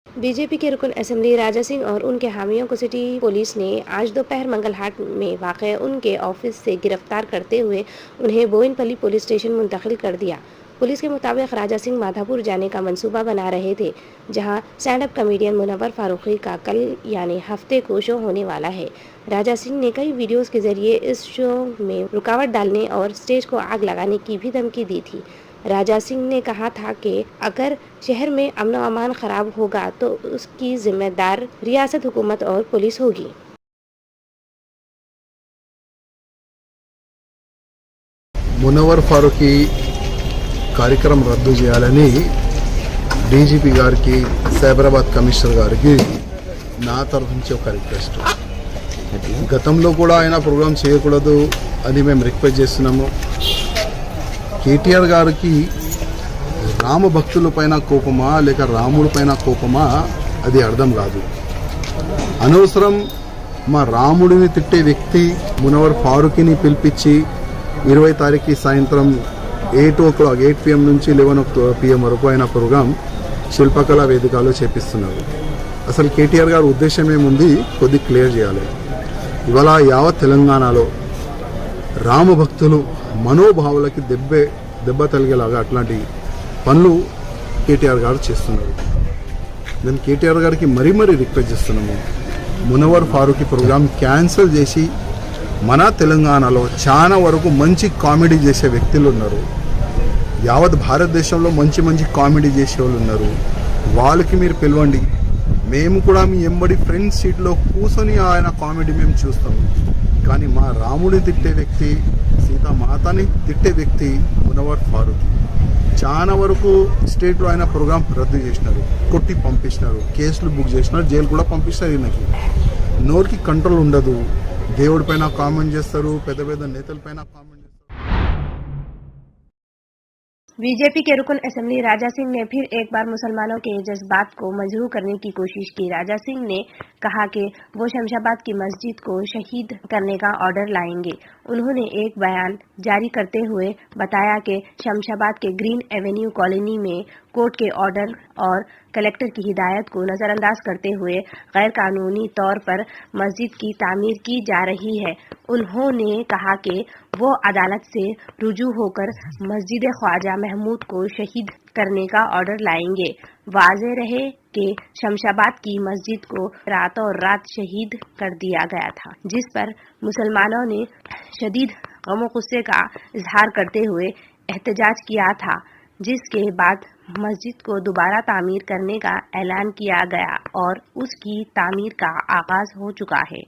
BJP के रुकन assembly Raja Singh और उनके हामियों को सिटी पुलिस ने आज दोपहर मंगलहाट में वाक़ उनके ऑफिस से गिरफ्तार करते हुए उन्हें बोयनपल्ली पुलिस स्टेशन मुंतकिल कर दिया। पुलिस के मुताबिक राजा सिंह माधापुर जाने का मंसूबा बना रहे थे, जहां stand up comedian Munawar Faruqui का कल यानी हफ्ते को शो होने वाला है। राजा सिंह ने कई वीडियोस के जरिए इस शो में रुकावट डालने और स्टेज को आग लगाने की भी धमकी दी थी। राजा सिंह ने कहा था कि अगर शहर में अमन व अमान खराब होगा तो उसकी जिम्मेदार रियासत हुकूमत और पुलिस होगी। మునవ్వర్ ఫారూఖీ కార్యక్రమం రద్దు చేయాలని డీజీపీ గారికి సైబరాబాద్ కమిషనర్ గారికి నా తరఫు నుంచి ఒక రిక్వెస్ట్. గతంలో కూడా ఆయన ప్రోగ్రామ్ చేయకూడదు అని మేము రిక్వెస్ట్ చేస్తున్నాము. కేటీఆర్ గారికి రామ భక్తుల పైన కోపమా లేక రాముడి పైన కోపమా అది అర్థం కాదు. అనవసరం మా రాముడిని తిట్టే వ్యక్తి మునవ్వర్ ఫారూఖీని పిలిపించి 20 తారీఖు సాయంత్రం 8 PM నుంచి 11 PM వరకు ఆయన ప్రోగ్రాం శిల్పకళా వేదికలో చేపిస్తున్నారు. అసలు కేటీఆర్ గారి ఉద్దేశం ఏముంది కొద్ది క్లియర్ చేయాలి. ఇవాళ యావత్ తెలంగాణలో రామ భక్తులు మనోభావాలకి దెబ్బ తగిలేలాగా అట్లాంటి పనులు కేటీఆర్ గారు చేస్తున్నారు. నేను కేటీఆర్ గారికి మరీ రిక్వెస్ట్ చేస్తున్నాము, మునవ్వర్ ఫారూఖీ ప్రోగ్రాం క్యాన్సిల్ చేసి మన తెలంగాణలో చాలా వరకు మంచి కామెడీ చేసే వ్యక్తులు ఉన్నారు. యావత్ భారతదేశంలో మంచి కామెడీ చేసే వాళ్ళు ఉన్నారు. వాళ్ళకి మీరు పిలవండి. మేము కూడా మీ ఎంబడి ఫ్రెండ్స్ సీట్లో కూర్చొని ఆయన కామెడీ మేము చూస్తాము. కానీ మా రాముడిని తిట్టే వ్యక్తి, సీతామాతని తిట్టే వ్యక్తి మునవ్వర్ ఫారూఖీ. చాలా వరకు స్టేట్లో ఆయన ప్రోగ్రాం రద్దు చేసినారు, కొట్టి పంపించినారు, కేసులు బుక్ చేసినారు, జైలు కూడా పంపిస్తారు. ఈయనకి నోరుకి కంట్రోల్ ఉండదు. దేవుడి పైన కామెంట్ చేస్తారు, పెద్ద నేతల పైన కామెంట్ చేస్తారు. बीजेपी के रुकन असेंबली राजा सिंह ने फिर एक बार मुसलमानों के जज्बात को मजबूत करने की कोशिश की। राजा सिंह ने कहा कि वो शमशाबाद की मस्जिद को शहीद करने का ऑर्डर लाएंगे। उन्होंने एक बयान जारी करते हुए बताया कि शमशाबाद के ग्रीन एवेन्यू कॉलोनी में कोर्ट के ऑर्डर और कलेक्टर की हिदायत को नजरअंदाज करते हुए गैर कानूनी तौर पर मस्जिद की तामीर की जा रही है। उन्होंने कहा कि वो अदालत से रुजू होकर मस्जिद ख्वाजा महमूद को शहीद करने का ऑर्डर लाएंगे। वाज़ेह रहे कि शमशाबाद की मस्जिद को रातों रात शहीद कर दिया गया था, जिस पर मुसलमानों ने शदीद गम गुस्से का इजहार करते हुए एहतजाज किया था, जिसके बाद मस्जिद को दोबारा तामीर करने का ऐलान किया गया और उसकी तामीर का आगाज हो चुका है।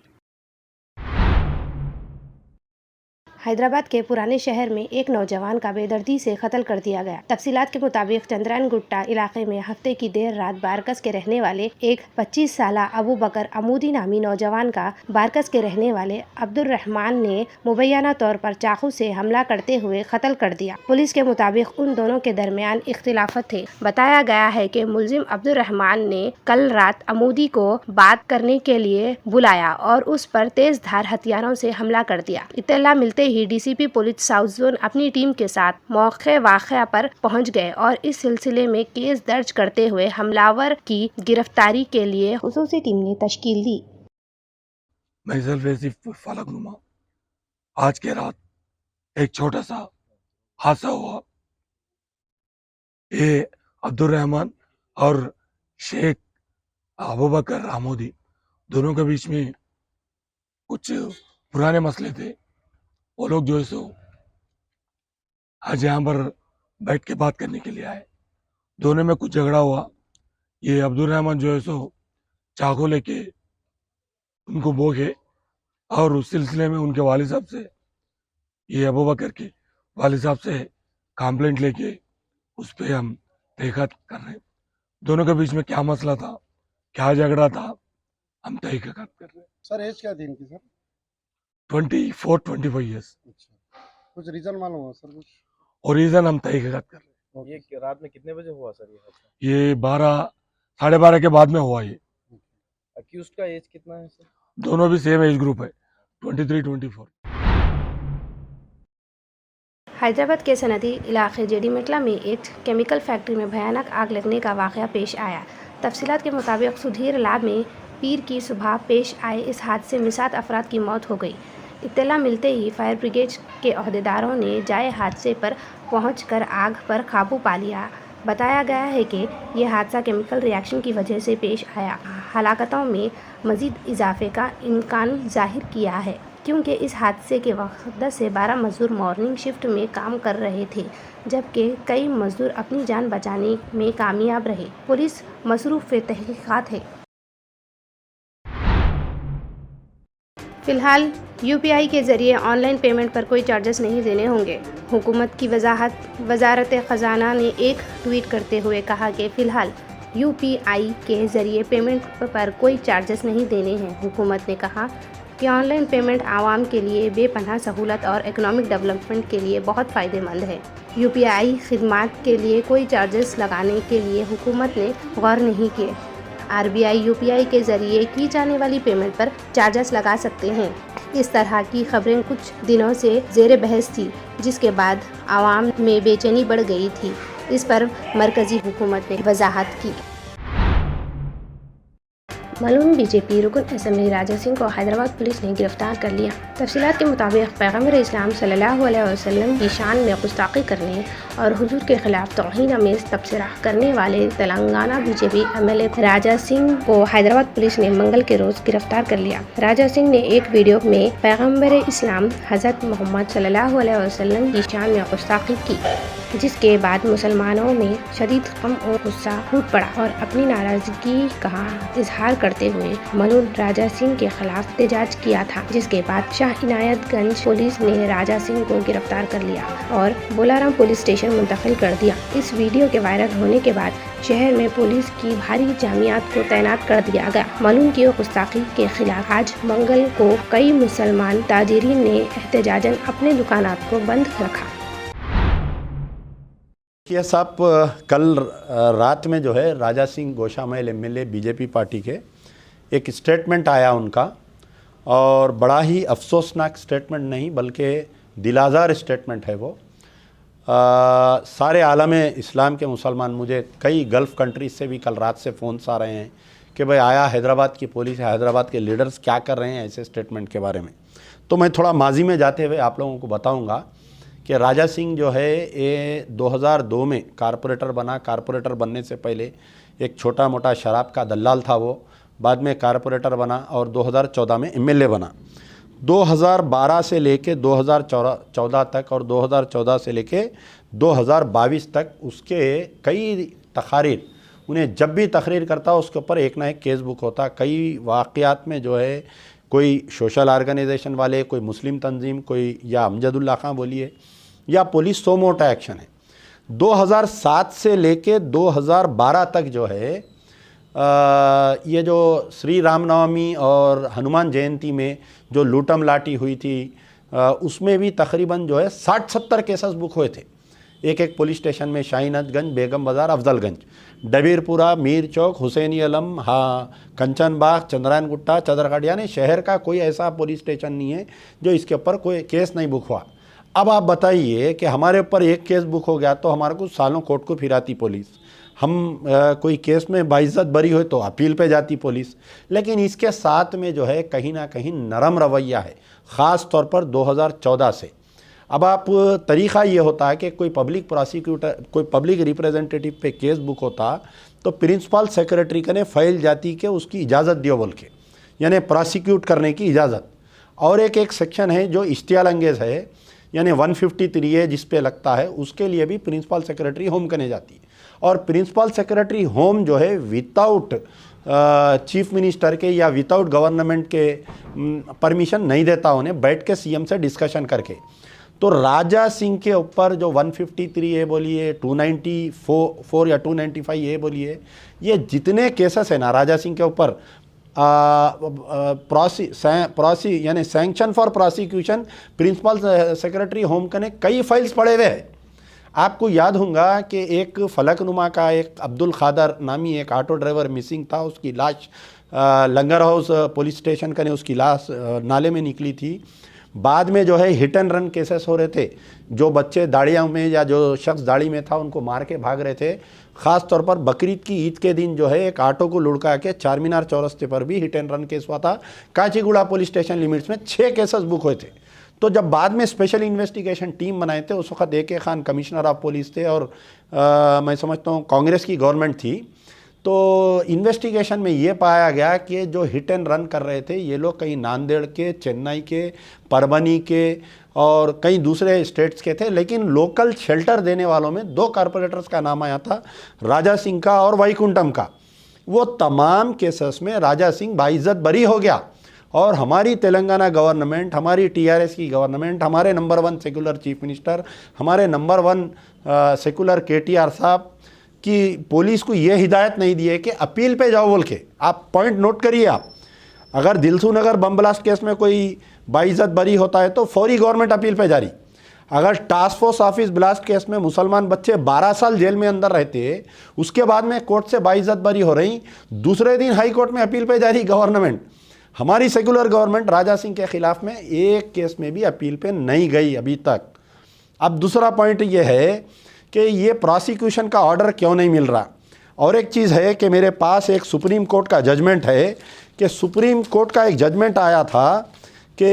हैदराबाद के पुराने शहर में एक नौजवान का बेदर्दी से कत्ल कर दिया गया। तफसीलात के मुताबिक चंद्रायन गुट्टा इलाके में हफ्ते की देर रात बारकस के रहने वाले एक 25 साला अबू बकर अमूदी नामी नौजवान का बारकस के रहने वाले अब्दुल रहमान ने मुबैना तौर पर चाकू से हमला करते हुए कत्ल कर दिया। पुलिस के मुताबिक उन दोनों के दरमियान इख्तिलाफत थे। बताया गया है कि मुलजिम अब्दुल रहमान ने कल रात अमूदी को बात करने के लिए बुलाया और उस पर तेज धार हथियारों से हमला कर दिया। इत्तला मिलते ही डीसीपी पुलिस साउथ जोन अपनी टीम के साथ मौके वाक़या पर पहुंच गए और इस सिलसिले में केस दर्ज करते हुए हमलावर की गिरफ्तारी के लिए खुसूसी टीम ने तश्कील दी। फलकनुमा आज के रात एक छोटा सा हादसा हुआ। ये अब्दुल रहमान और शेख अबू बकर रामोदी दोनों के बीच में कुछ पुराने मसले थे। वो लोग जो है सो आज यहाँ पर बैठ के बात करने के लिए आए। दोनों में कुछ झगड़ा हुआ। ये अब्दुल रहमान जो है सो चाकू लेके उनको भोगे और उस सिलसिले में उनके वालिद साहब से, ये अबू बकर के वालिद साहब से कंप्लेंट लेके उस पर हम तहकीकात कर रहे हैं। दोनों के बीच में क्या मसला था, क्या झगड़ा था, हम तहकीकात कर रहे हैं। सर एज क्या थी इनकी सर? 24-25 ईयर्स। अच्छा, कुछ रीजन मालूम हो सर? कुछ और रीजन हम तहकीकात कर रहे हैं। ये रात में कितने बजे हुआ सर ये हादसा? ये 12-12:30 के बाद में हुआ। ये अक्यूज्ड का एज कितना है सर? दोनों भी सेम एज ग्रुप है, 23-24। हैदराबाद के सनदी इलाके जेडीमेटला में एक केमिकल फैक्ट्री में भयानक आग लगने का वाक़या पेश आया। तफसीलात के मुताबिक सुधीर लाभ में पीर की सुबह पेश आए इस हादसे में 7 अफराद की मौत हो गई। इत्तला मिलते ही फायर ब्रिगेड के अहदेदारों ने जाए हादसे पर पहुंचकर आग पर काबू पा लिया। बताया गया है कि यह हादसा केमिकल रिएक्शन की वजह से पेश आया। हलाकतों में मज़ीद इजाफे का इम्कान जाहिर किया है क्योंकि इस हादसे के वक्त 10 से 12 मजदूर मॉर्निंग शिफ्ट में काम कर रहे थे, जबकि कई मजदूर अपनी जान बचाने में कामयाब रहे। पुलिस मसरूफ़ तहकीकात है। फिलहाल यूपीआई के ज़रिए ऑनलाइन पेमेंट पर कोई चार्जेस नहीं देने होंगे। हुकूमत की वजारत ख़जाना ने एक ट्वीट करते हुए कहा कि फ़िलहाल यूपीआई के ज़रिए पेमेंट पर कोई चार्जेस नहीं देने हैं। हुकूमत ने कहा कि ऑनलाइन पेमेंट आवाम के लिए बेपनाह सहूलत और इकोनॉमिक डेवलपमेंट के लिए बहुत फ़ायदेमंद है। यूपीआई खिदमात के लिए कोई चार्जेस लगाने के लिए हुकूमत ने गौर नहीं किए। आरबीआई यूपीआई के ज़रिए की जाने वाली पेमेंट पर चार्जेस लगा सकते हैं। इस तरह की खबरें कुछ दिनों से ज़ेर बहस थी, जिसके बाद आवाम में बेचैनी बढ़ गई थी। इस पर मरकज़ी हुकूमत ने वजाहत की। मलूम बीजेपी रुकन असेंबली राजा सिंह को हैदराबाद पुलिस ने गिरफ्तार कर लिया। तफसीलात के मुताबिक पैगम्बर इस्लाम सल्लल्लाहु अलैहि वसल्लम की शान में गुस्ताखी करने और हुजूर के खिलाफ तौहीन आमेज़ तबसरा करने वाले तेलंगाना बीजेपी एमएलए राजा सिंह को हैदराबाद पुलिस ने मंगल के रोज़ गिरफ्तार कर लिया। राजा सिंह ने एक वीडियो में पैगम्बर इस्लाम हज़रत मोहम्मद सल्लल्लाहु अलैहि वसल्लम की शान में गुस्ताखी की, जिसके बाद मुसलमानों में शदीद गम और गुस्सा फूट पड़ा और अपनी नाराज़गी का इजहार करते हुए मलूम राजा सिंह के खिलाफ एहतजाज किया था, जिसके बाद शाह इनायतगंज पुलिस ने राजा सिंह को गिरफ्तार कर लिया और बोलाराम पुलिस स्टेशन मुंतकिल कर दिया। इस वीडियो के वायरल होने के बाद शहर में पुलिस की भारी जामियात को तैनात कर दिया गया। मलूम की गुस्ताखी के खिलाफ आज मंगल को कई मुसलमान ताजिरीन ने एहतजाजन अपने दुकानात को बंद रखा। यह साहब कल रात में जो है Raja Singh गोशामैल MLA BJP party के एक स्टेटमेंट आया उनका, और बड़ा ही अफसोसनाक स्टेटमेंट नहीं बल्कि दिलाजार स्टेटमेंट है वो। सारे आलम इस्लाम के मुसलमान, मुझे कई गल्फ़ कंट्रीज से भी कल रात से फ़ोन्स आ रहे हैं कि भाई आया हैदराबाद की पुलिस, हैदराबाद के लीडर्स क्या कर रहे हैं ऐसे स्टेटमेंट के बारे में। तो मैं थोड़ा माजी में जाते हुए आप लोगों को बताऊंगा कि राजा सिंह जो है ये 2002 में कारपोरेटर बना। कारपोरेटर बनने से पहले एक छोटा मोटा शराब का दलाल था वो, बाद में कारपोरेटर बना और 2014 में एमएलए बना। 2012 से लेके 2014 तक और 2014 से लेके 2022 तक उसके कई तकारीर, उन्हें जब भी तकरीर करता उसके ऊपर एक ना एक केस बुक होता। कई वाक़यात में जो है कोई सोशल ऑर्गेनाइजेशन वाले, कोई मुस्लिम तंजीम, कोई या अमजदुल्ला खां बोलिए, या पुलिस सो मोटा एक्शन है। 2007 से लेके 2012 तक जो है ये जो श्री रामनवमी और हनुमान जयंती में जो लूटम लाटी हुई थी उसमें भी तकरीबन जो है 60-70 केसेस बुक हुए थे एक एक पुलिस स्टेशन में, शाहीनतगंज, बेगम बाज़ार, अफजलगंज, डबीरपुरा, मीर चौक, हुसैनी अलम, हाँ, कंचन बाग, चंद्रायन गुट्टा, चदरघाट, यानी शहर का कोई ऐसा पुलिस स्टेशन नहीं है जो इसके ऊपर कोई केस नहीं बुक हुआ। अब आप बताइए कि हमारे ऊपर एक केस बुक हो गया तो हमारे को सालों कोर्ट को फिराती पुलिस, हम कोई केस में बाइज्जत बरी हो तो अपील पे जाती पुलिस। लेकिन इसके साथ में जो है कहीं ना कहीं नरम रवैया है, ख़ास तौर पर 2014 से। अब आप तरीक़ा ये होता है कि कोई पब्लिक प्रोसिक्यूटर, कोई पब्लिक रिप्रेजेंटेटिव पे केस बुक होता तो प्रिंसिपल सेक्रेटरी कने फाइल जाती कि उसकी इजाज़त दियो बोल के, यानी प्रोसिक्यूट करने की इजाज़त। और एक सेक्शन है जो इश्तियाल अंगेज़ है, यानी 153 है जिस पे लगता है, उसके लिए भी प्रिंसिपल सेक्रेटरी होम करने जाती है। और प्रिंसिपल सेक्रेटरी होम जो है विदाउट चीफ मिनिस्टर के या विदाउट गवर्नमेंट के परमिशन नहीं देता उन्हें, बैठ के सीएम से डिस्कशन करके। तो राजा सिंह के ऊपर जो 153 ए बोलिए, 294 या 295 ए बोलिए, ये जितने केसेस है ना राजा सिंह के ऊपर, यानी sanction for prosecution principal secretary home के ने कई फाइल्स पड़े हुए हैं। आपको याद होगा कि एक फलकनुमा का एक अब्दुल खादर नामी एक ऑटो ड्राइवर मिसिंग था, उसकी लाश लंगर हाउस पुलिस स्टेशन का ने उसकी लाश नाले में निकली थी। बाद में जो है हिट एंड रन केसेस हो रहे थे, जो बच्चे दाड़ियों में या जो शख्स दाड़ी में था उनको मार के भाग रहे थे। ख़ास तौर पर बकरीद की ईद के दिन जो है एक ऑटो को लुढ़का के चार मीनार चौरस्ते पर भी हिट एंड रन केस हुआ था। काचीगुड़ा पुलिस स्टेशन लिमिट्स में 6 केसेस बुक हुए थे। तो जब बाद में स्पेशल इन्वेस्टिगेशन टीम बनाए थे, उस वक्त AK Khan commissioner of police थे और मैं समझता हूँ कांग्रेस की गवर्नमेंट थी। तो इन्वेस्टिगेशन में ये पाया गया कि जो हिट एंड रन कर रहे थे ये लोग कहीं नांदेड़ के, चेन्नई के, परभनी के और कई दूसरे स्टेट्स के थे। लेकिन लोकल शेल्टर देने वालों में 2 कारपोरेटर्स का नाम आया था, राजा सिंह का और वैकुंठम का। वो तमाम केसेस में राजा सिंह बाइज्जत बरी हो गया और हमारी तेलंगाना गवर्नमेंट, हमारी TRS की गवर्नमेंट, हमारे नंबर 1 सेकुलर चीफ मिनिस्टर, हमारे नंबर 1 सेकुलर KTR साहब की पुलिस को ये हिदायत नहीं दी है कि अपील पे जाओ बोल के। आप पॉइंट नोट करिए, आप अगर दिलसू नगर बम ब्लास्ट केस में कोई बाइज्जत बरी होता है तो फौरी गवर्नमेंट अपील पे जारी। अगर task force office blast case में मुसलमान बच्चे 12 साल जेल में अंदर रहते, उसके बाद में कोर्ट से बाइज्जत बरी हो रही, दूसरे दिन हाई कोर्ट में अपील पे जारी गवर्नमेंट। हमारी सेकुलर गवर्नमेंट राजा सिंह के खिलाफ में एक केस में भी अपील पे नहीं गई अभी तक। अब दूसरा पॉइंट ये है कि ये प्रोसिक्यूशन का ऑर्डर क्यों नहीं मिल रहा। और एक चीज़ है कि मेरे पास एक सुप्रीम कोर्ट का जजमेंट है कि सुप्रीम कोर्ट का एक जजमेंट आया था कि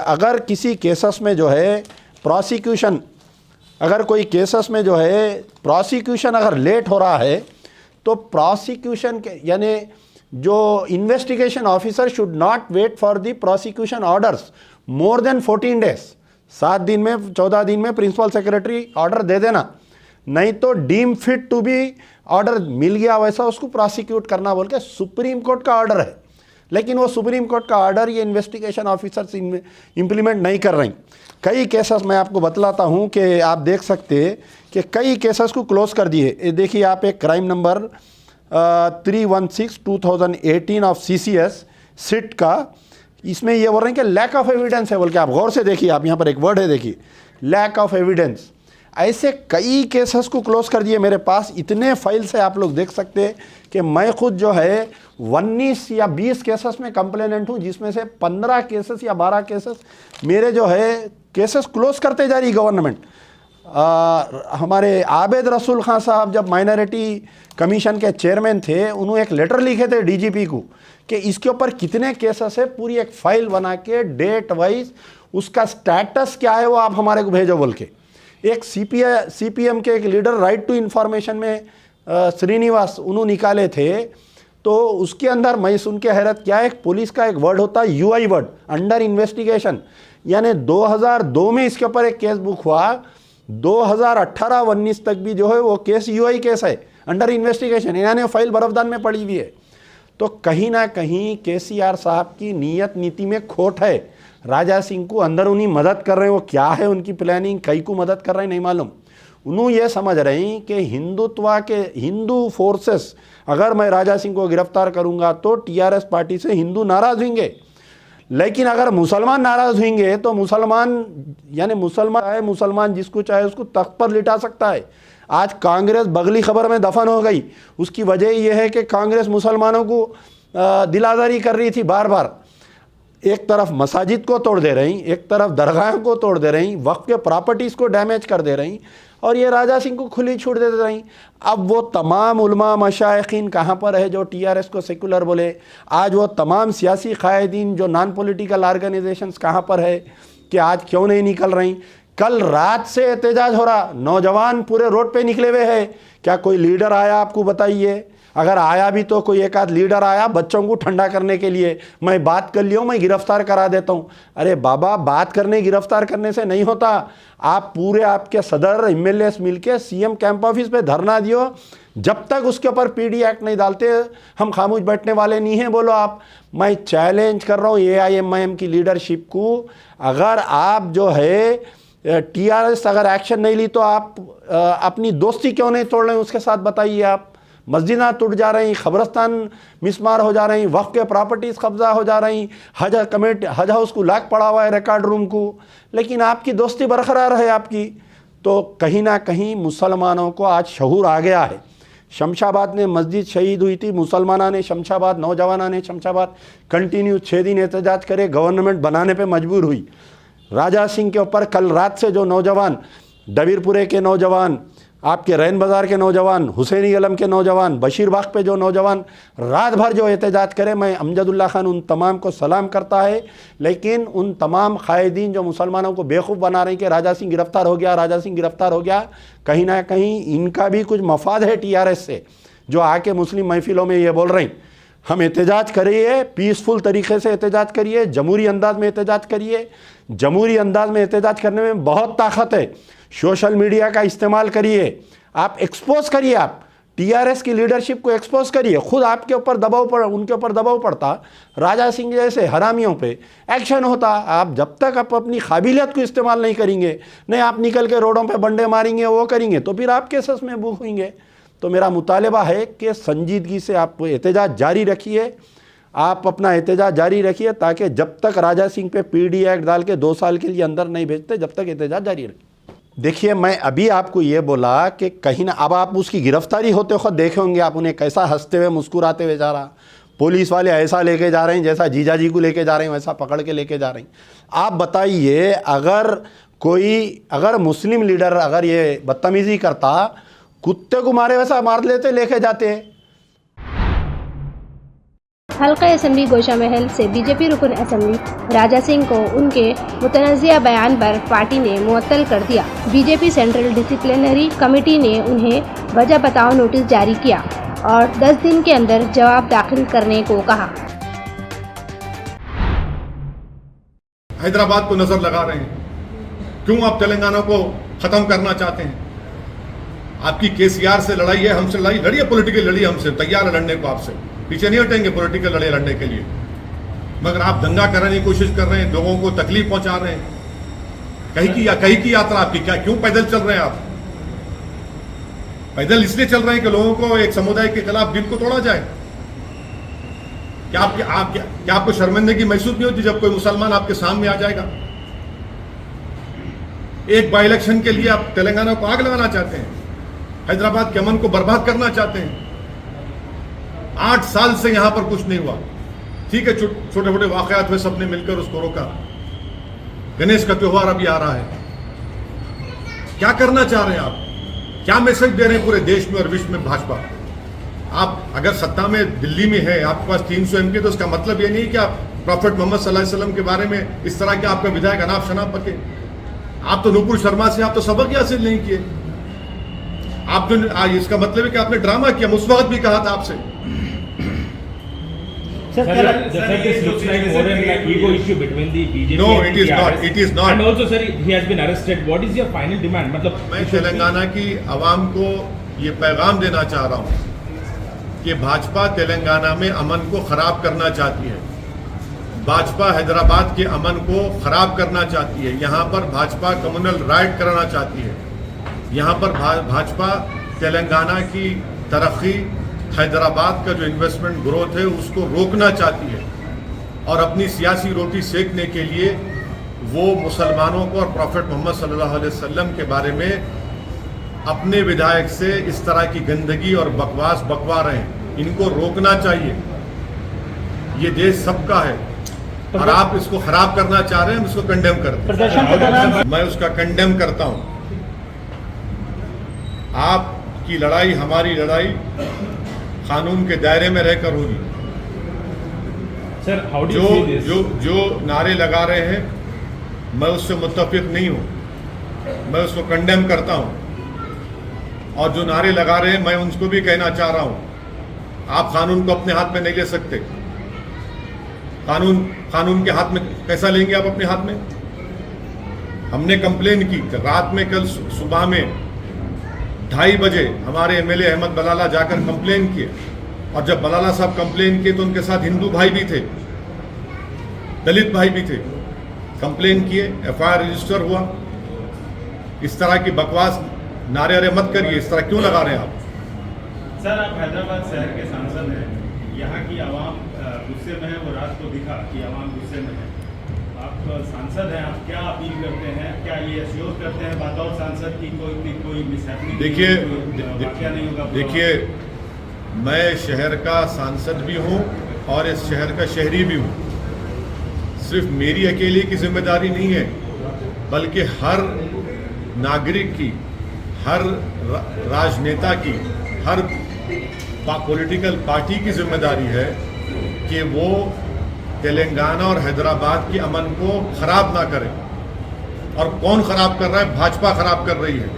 अगर किसी केसेस में जो है प्रोसिक्यूशन, अगर कोई केसेस में जो है प्रोसिक्यूशन अगर लेट हो रहा है तो प्रोसिक्यूशन के यानी जो investigation officer should not wait for the prosecution orders more than 14 days. 7 दिन में, 14 दिन में प्रिंसिपल सेक्रेटरी ऑर्डर दे देना, नहीं तो deem fit to be order मिल गया वैसा उसको प्रोसिक्यूट करना बोल के सुप्रीम कोर्ट का ऑर्डर है। लेकिन वो सुप्रीम कोर्ट का ऑर्डर ये इन्वेस्टिगेशन ऑफिसर्स इम्प्लीमेंट नहीं कर रही। कई केसेस मैं आपको बतलाता हूँ कि आप देख सकते कि कई केसेस को क्लोज कर दिए। देखिए आप एक crime number 316/2018 of CCS SIT का, इसमें ये बोल रहे हैं कि लैक ऑफ एविडेंस है बोल के। आप गौर से देखिए, आप यहाँ पर एक वर्ड है देखिए, लैक ऑफ एविडेंस। ऐसे कई केसेस को क्लोज कर दिए। मेरे पास इतने फाइल्स है, आप लोग देख सकते हैं कि मैं खुद जो है 19 या 20 केसेस में कंप्लेनेंट हूँ, जिसमें से 15 केसेस या 12 केसेस मेरे जो है केसेस क्लोज करते जा रही गवर्नमेंट। हमारे आबिद रसूल खान साहब जब माइनॉरिटी कमीशन के चेयरमैन थे, उन्होंने एक लेटर लिखे थे DGP को कि इसके ऊपर कितने केसेस है, पूरी एक फाइल बना के डेट वाइज उसका स्टेटस क्या है वो आप हमारे को भेजो बोल के। एक CPM के एक लीडर राइट टू इन्फॉर्मेशन में श्रीनिवास उन्होंने निकाले थे, तो उसके अंदर मैं सुन के हैरत क्या है, पुलिस का एक वर्ड होता है UI वर्ड, अंडर इन्वेस्टिगेशन। यानी 2002 में इसके ऊपर एक केस बुक हुआ, 2018-19 तक भी जो है वो केस UI केस है, अंडर इन्वेस्टिगेशन, यानी फाइल बरफदान में पड़ी हुई है। तो कहीं ना कहीं केसीआर साहब की नीयत नीति में खोट है। राजा सिंह को अंदर उन्हीं मदद कर रहे हैं, वो क्या है उनकी प्लानिंग, कई को मदद कर रहे हैं नहीं मालूम। उन्होंने ये समझ रहे हैं कि हिंदुत्व के हिंदू फोर्सेस, अगर मैं राजा सिंह को गिरफ्तार करूंगा तो टीआरएस पार्टी से हिंदू नाराज होंगे, लेकिन अगर मुसलमान नाराज होंगे तो मुसलमान यानी मुसलमान जिसको चाहे उसको तख्त पर लिटा सकता है। आज कांग्रेस बगली खबर में दफन हो गई, उसकी वजह यह है कि कांग्रेस मुसलमानों को दिलादारी कर रही थी बार बार। एक तरफ मसाजिद को तोड़ दे रही, एक तरफ दरगाहों को तोड़ दे रही, वक्फ के प्रॉपर्टीज़ को डैमेज कर दे रही, और ये राजा सिंह को खुली छूट दे रही। अब वो तमाम उलमा मशाइखीन कहाँ पर है जो टीआरएस को सेकुलर बोले? आज वो तमाम सियासी कायदीन जो नॉन पॉलिटिकल ऑर्गेनाइजेशंस कहाँ पर है कि आज क्यों नहीं निकल रही? कल रात से एहतजाज हो रहा, नौजवान पूरे रोड पे निकले हुए हैं। क्या कोई लीडर आया आपको बताइए? अगर आया भी तो कोई एक आध लीडर आया बच्चों को ठंडा करने के लिए, मैं बात कर लियो, मैं गिरफ्तार करा देता हूँ। अरे बाबा, बात करने गिरफ्तार करने से नहीं होता। आप पूरे आपके सदर एमएलएस मिलके सीएम कैंप ऑफिस पे धरना दियो, जब तक उसके ऊपर पीडी एक्ट नहीं डालते हम खामोश बैठने वाले नहीं हैं। बोलो आप। मैं चैलेंज कर रहा हूँ एआईएमआईएम की लीडरशिप को, अगर आप जो है टीआरएस अगर एक्शन नहीं ली तो आप अपनी दोस्ती क्यों नहीं तोड़ रहे हैं उसके साथ, बताइए आप। मस्जिदां टूट जा रही, खबरस्तान मिसमार हो जा रही, वक्फ के प्रॉपर्टीज़ कब्जा हो जा रही, हज हाउस को लाक पड़ा हुआ है रिकॉर्ड रूम को, लेकिन आपकी दोस्ती बरकरार है आपकी। तो कहीं ना कहीं मुसलमानों को आज शऊर आ गया है। शमशाबाद में मस्जिद शहीद हुई थी, मुसलमाना ने शमशाबाद, नौजवाना ने शमशाबाद कंटिन्यू 6 दिन एहतजाज करे, गवर्नमेंट बनाने पे मजबूर हुई। राजा सिंह के ऊपर कल रात से जो नौजवान, डबीरपुरे के नौजवान, आपके रैन बाज़ार के नौजवान, हुसैनी अलम के नौजवान, बशीरबाग पे जो नौजवान रात भर जो एहतजाज करे, मैं अमजदुल्ला खान उन तमाम को सलाम करता है। लेकिन उन तमाम कायदीन जो मुसलमानों को बेवकूफ़ बना रहे हैं कि राजा सिंह गिरफ्तार हो गया, राजा सिंह गिरफ्तार हो गया, कहीं ना कहीं इनका भी कुछ मफाद है टीआरएस से, जो आके मुस्लिम महफिलों में ये बोल रहे हैं हम एहतजाज करिए, पीसफुल तरीके से एहतजाज करिए, जमहूरी अंदाज में एहतजाज करिए। जमहूरी अंदाज में एहतजाज करने में बहुत ताकत है। सोशल मीडिया का इस्तेमाल करिए, आप एक्सपोज करिए, आप टीआरएस की लीडरशिप को एक्सपोज करिए। खुद आपके ऊपर उनके ऊपर दबाव पड़ता, राजा सिंह जैसे हरामियों पे एक्शन होता। आप जब तक आप अपनी काबिलियत को इस्तेमाल नहीं करेंगे, नहीं आप निकल के रोडों पे बंडे मारेंगे, वो करेंगे, तो फिर आप केसेस में बुक होंगे। तो मेरा मुतालबा है कि संजीदगी से आप एहतजाज जारी रखिए, आप अपना एहतजाज जारी रखिए, ताकि जब तक राजा सिंह पे पीडी एक्ट डाल के 2 साल के लिए अंदर नहीं भेजते, जब तक एहतजाज जारी रखिए। देखिए, मैं अभी आपको ये बोला कि कहीं ना, अब आप उसकी गिरफ्तारी होते खुद देखे होंगे, आप उन्हें कैसा हंसते हुए मुस्कुराते हुए जा रहा, पुलिस वाले ऐसा लेके जा रहे हैं जैसा जीजाजी को लेके जा रहे हैं, वैसा पकड़ के लेके जा रहे हैं। आप बताइए, अगर मुस्लिम लीडर अगर ये बदतमीजी करता, कुत्ते को मारे वैसा मार लेते, लेके जाते हैं। हल्का असेंबली गोशामहल से बीजेपी रुकन असेंबली राजा सिंह को उनके मुतनज़िया बयान पर पार्टी ने मुअत्तल कर दिया। बीजेपी सेंट्रल डिसिप्लिनरी कमेटी ने उन्हें वजह बताओ नोटिस जारी किया और 10 दिन के अंदर जवाब दाखिल करने को कहा। हैदराबाद को नजर लगा रहे हैं, क्यों आप तेलंगाना को खत्म करना चाहते हैं? आपकी केसीआर से लड़ाई है, हमसे लड़ाई लड़िए, पॉलिटिकल लड़िए, हमसे तैयार है लड़ने को, आपसे पीछे नहीं हटेंगे पॉलिटिकल लड़ाई लड़ने के लिए। मगर आप दंगा कराने की कोशिश कर रहे हैं, लोगों को तकलीफ पहुंचा रहे हैं। कहीं की यात्रा आपकी, क्या क्यों पैदल चल रहे हैं आप? पैदल इसलिए चल रहे हैं कि लोगों को एक समुदाय के खिलाफ दिल को तोड़ा जाए। क्या आपको शर्मिंदगी महसूस नहीं होती जब कोई मुसलमान आपके सामने आ जाएगा? एक बाई इलेक्शन के लिए आप तेलंगाना को आग लगाना चाहते हैं, हैदराबाद के अमन को बर्बाद करना चाहते हैं। 8 साल से यहां पर कुछ नहीं हुआ। ठीक है, छोटे छोटे वाकयात हुए, सबने मिलकर उसको रोका। गणेश का त्योहार अभी आ रहा है। क्या करना चाह रहे हैं आप? क्या मैसेज दे रहे हैं पूरे देश में और विश्व में भाजपा? आप अगर सत्ता में दिल्ली में है, आपके पास 300 MP, तो उसका मतलब ये नहीं कि आप प्रॉफेट मोहम्मद सल्लल्लाहु अलैहि वसल्लम के बारे में इस तरह के आपका विधायक अनाप शनाप बके। आप तो नूपुर शर्मा से आप तो सबक ही हासिल नहीं किए। आप जो इसका मतलब है कि आपने ड्रामा किया। उस वक्त भी कहा था आपसे। Sir, this looks like more than an ego issue between the BJP No, and it is not. It is not. And also, sir, he has been arrested. What is your final demand? मतलब मैं तेलंगाना की आवाम को ये पैगाम देना चाह रहा हूँ कि भाजपा तेलंगाना में अमन को खराब करना चाहती है, भाजपा हैदराबाद के अमन को खराब करना चाहती है, यहाँ पर भाजपा कम्युनल राइट कराना चाहती है, यहाँ पर भाजपा तेलंगाना की तरक्की, हैदराबाद का जो इन्वेस्टमेंट ग्रोथ है उसको रोकना चाहती है और अपनी सियासी रोटी सेकने के लिए वो मुसलमानों को और प्रॉफेट मोहम्मद सल्लल्लाहु अलैहि वसल्लम के बारे में अपने विधायक से इस तरह की गंदगी और बकवास बकवा रहे हैं। इनको रोकना चाहिए। ये देश सबका है और आप इसको खराब करना चाह रहे हैं, हम इसको कंडेम करते हैं। मैं उसका कंडेम करता हूं। आपकी लड़ाई हमारी लड़ाई कानून के दायरे में रहकर होगी। Sir, how do you जो see this? जो जो नारे लगा रहे हैं मैं उससे मुत्तफिक नहीं हूं, मैं उसको कंडेम करता हूं। और जो नारे लगा रहे हैं मैं उनको भी कहना चाह रहा हूं, आप कानून को अपने हाथ में नहीं ले सकते। कानून के हाथ में कैसा लेंगे आप अपने हाथ में? हमने कंप्लेन की रात में, कल सुबह में 2:30 बजे हमारे एमएलए अहमद बलाला जाकर कंप्लेन किए और जब बलाला साहब कंप्लेन किए तो उनके साथ हिंदू भाई भी थे, दलित भाई भी थे। कंप्लेन किए, एफआईआर रजिस्टर हुआ। इस तरह की बकवास नारे अरे मत करिए। इस तरह क्यों लगा रहे हैं आप? सर, आप हैदराबाद शहर के सांसद हैं, यहाँ की आवाम गुस्से में है, वो रात को दिखा कि आवाम गुस्से में है। आप सांसद हैं, आप क्या अपील करते हैं? क्या ये एश्योर करते हैं बतौर सांसद की कोई मिसहैपनिंग नहीं होगा? देखिए, मैं शहर का सांसद भी हूँ और इस शहर का शहरी भी हूँ। सिर्फ मेरी अकेले की जिम्मेदारी नहीं है, बल्कि हर नागरिक की, हर राजनेता की, हर पॉलिटिकल पार्टी की जिम्मेदारी है कि वो तेलंगाना और हैदराबाद के अमन को खराब ना करें। और कौन खराब कर रहा है? भाजपा खराब कर रही है।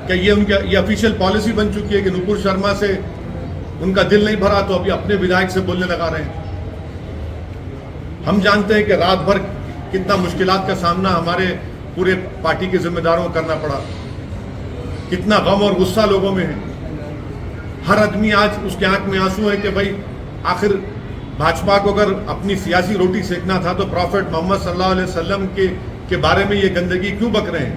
क्या ये ऑफिशियल पॉलिसी बन चुकी है कि नुपुर शर्मा से उनका दिल नहीं भरा तो अभी अपने विधायक से बोलने लगा रहे हैं? हम जानते हैं कि रात भर कितना मुश्किलात का सामना हमारे पूरे पार्टी के जिम्मेदारों को करना पड़ा, कितना गम और गुस्सा लोगों में है। हर आदमी आज उसके आंख में आंसू है कि भाई आखिर भाजपा को अगर अपनी सियासी रोटी सेकना था तो प्रॉफेट मोहम्मद सल्लल्लाहु अलैहि वसल्लम के बारे में ये गंदगी क्यों बक रहे हैं?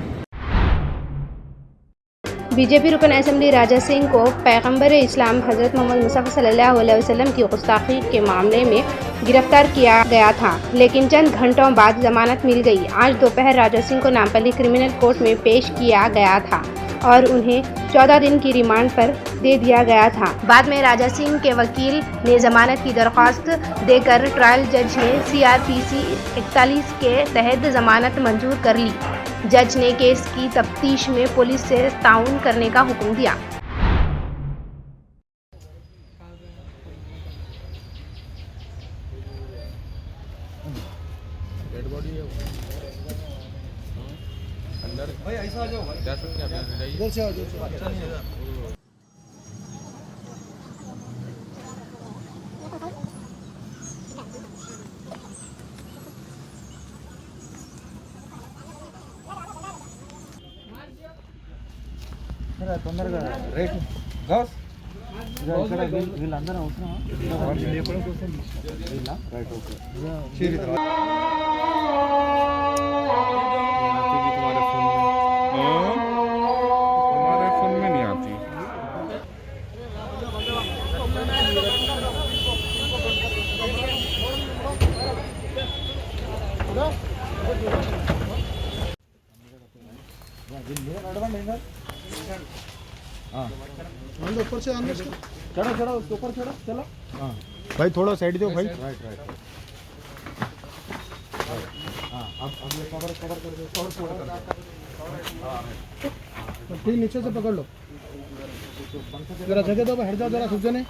बीजेपी रुकन असेंबली राजा सिंह को पैगंबर इस्लाम हज़रत मोहम्मद मुस्तफ़ा सल्लल्लाहु अलैहि वसल्लम की गुस्ताखी के मामले में गिरफ्तार किया गया था, लेकिन चंद घंटों बाद जमानत मिल गई। आज दोपहर राजा सिंह को नामपल्ली क्रिमिनल कोर्ट में पेश किया गया था और उन्हें 14 दिन की रिमांड पर दे दिया गया था। बाद में राजा सिंह के वकील ने जमानत की दरख्वास्त देकर ट्रायल जज ने CRPC 41 के तहत जमानत मंजूर कर ली। जज ने केस की तफ्तीश में पुलिस से ताउन करने का हुक्म दिया। తొందరగా రైట్ గౌస్ ఇక్కడ వీళ్ళందరూ అవసరమా? రైట్ ఓకే हमारे फोन में नहीं आती। ऊपर से चढ़ो उसके ऊपर चढ़ो। चलो भाई थोड़ा साइड दो भाई। राइट अब ये कवर कर दो, कवर ठीक नीचे से पकड़ लो। जरा जगह दो, हट जाओ जरा, सूख जाने।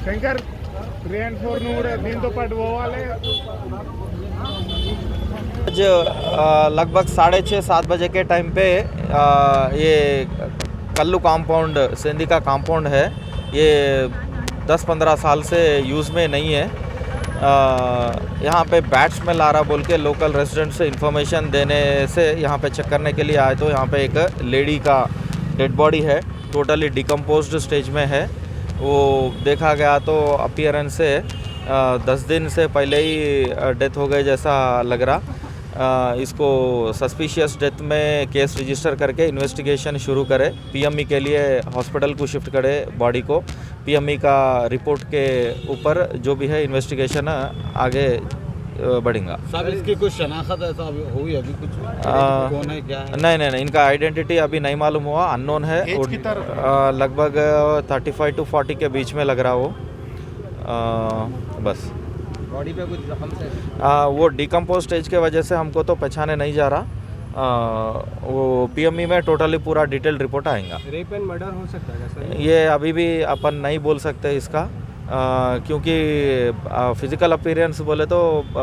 शंकर 3 and 4 కూడా దీంతో పాటు పోవాలి। आज लगभग 6:30-7 बजे के टाइम पे ये कल्लू कंपाउंड सेंधी का कंपाउंड है, ये 10-15 साल से यूज़ में नहीं है यहाँ पे बैट स्मेल आ रहा बोल के लोकल रेजिडेंट से इन्फॉर्मेशन देने से यहाँ पे चेक करने के लिए आए तो यहाँ पे एक लेडी का डेड बॉडी है, टोटली डिकम्पोज्ड स्टेज में है। वो देखा गया तो अपीयरेंस से 10 दिन से पहले ही डेथ हो गई जैसा लग रहा। इसको सस्पिशियस डेथ में केस रजिस्टर करके इन्वेस्टिगेशन शुरू करे, पीएमई के लिए हॉस्पिटल को शिफ्ट करे बॉडी को। पीएमई का रिपोर्ट के ऊपर जो भी है इन्वेस्टिगेशन आगे बढ़ेगा। साहब इसकी कुछ शनाख्त ऐसा हुई अभी कुछ कौन है क्या है? नहीं, इनका आइडेंटिटी अभी नहीं मालूम हुआ, अननोन है। लगभग 35 to 40 के बीच में लग रहा वो। बस बॉडी पे कुछ जख्म से वो डिकम्पोज स्टेज के वजह से हमको तो पहचाने नहीं जा रहा। वो पीएमई में टोटली पूरा डिटेल रिपोर्ट आएगा। रेप एंड मर्डर हो सकता है सर? ये अभी भी अपन नहीं बोल सकते इसका, क्योंकि फिज़िकल अपीयरेंस बोले तो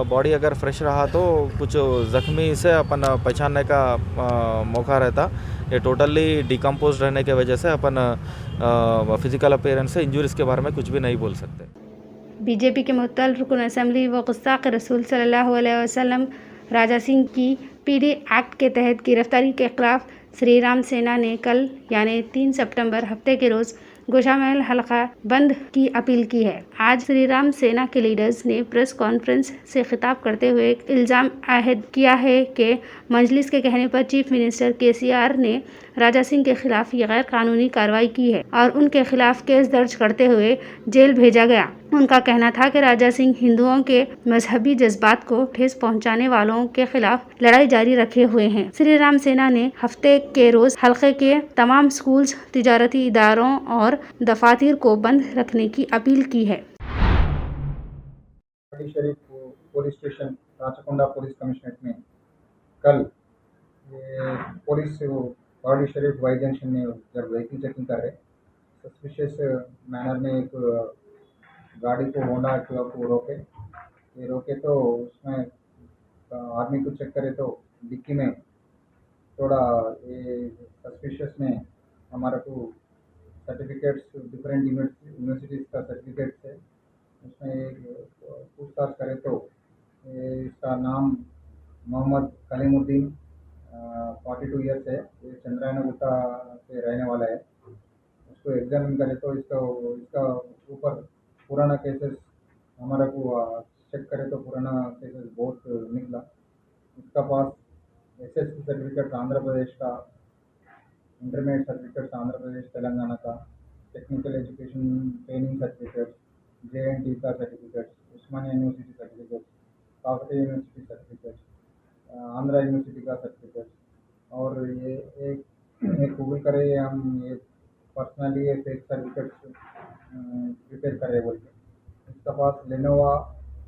बॉडी अगर फ्रेश रहा तो कुछ ज़ख्मी से अपन पहचानने का मौका रहता। ये टोटली डिकम्पोज रहने के वजह से अपन फिज़िकल अपीयरेंस से इंजरीज के बारे में कुछ भी नहीं बोल सकते। बीजेपी के मुअत्तल रुकन असम्बली व गुस्ताख़ रसूल सल्लल्लाहु अलैहि वसल्लम राजा सिंह की पीडी एक्ट के तहत गिरफ्तारी के खिलाफ श्री राम सेना ने कल यानी 3 सितंबर हफ्ते के रोज़ गोशामहल हलका बंद की अपील की है। आज श्री राम सेना के लीडर्स ने प्रेस कॉन्फ्रेंस से खिताब करते हुए इल्ज़ाम आयद किया है कि मजलिस के कहने पर चीफ मिनिस्टर केसीआर ने राजा सिंह के खिलाफ ये गैर कानूनी कार्रवाई की है और उनके खिलाफ केस दर्ज करते हुए जेल भेजा गया। उनका कहना था कि राजा सिंह हिंदुओं के मजहबी जज्बात को ठेस पहुंचाने वालों के खिलाफ लड़ाई जारी रखे हुए हैं। श्री राम सेना ने हफ्ते के रोज हल्के के तमाम स्कूल्स, तिजारती इदारों और दफातर को बंद रखने की अपील की है। शरीफ police station Rachakonda police commissionerate में कल पुलिस पहाड़ी शरीफ वाई जंक्शन में जब व्हीकल चेकिंग कर रहे, सस्पिशियस मैनर में एक गाड़ी को होंडा एक्टिवा को रोके तो उसमें आदमी को चेक करे तो डिक्की में थोड़ा ये सस्पिशियस में हमारा को सर्टिफिकेट्स डिफरेंट यूनिवर्सिटीज़ का सर्टिफिकेट्स है, उसमें पूछताछ करे तो इसका नाम मोहम्मद कलीमुद्दीन 42 ईयर्स है, ये चंद्रायन गुट्टा से रहने वाला है। उसको एग्जामिन करे तो इसका ऊपर पुराना केसेस हमारा को चेक करे तो पुराना केसेस बहुत निकला। इसका पास एसएससी सर्टिफिकेट आंध्र प्रदेश का, इंटरमीडिएट सर्टिफिकेट आंध्र प्रदेश तेलंगाना का, technical education training certificate, JNT का certificate, Osmania university certificate, Kakatiya university certificate, Andhra university का सर्टिफिकेट। और ये एक गूगल करे हम ये पर्सनली ये फेक सर्टिफिकेट प्रिपेयर कर रहे बोल के। इसका पास Lenovo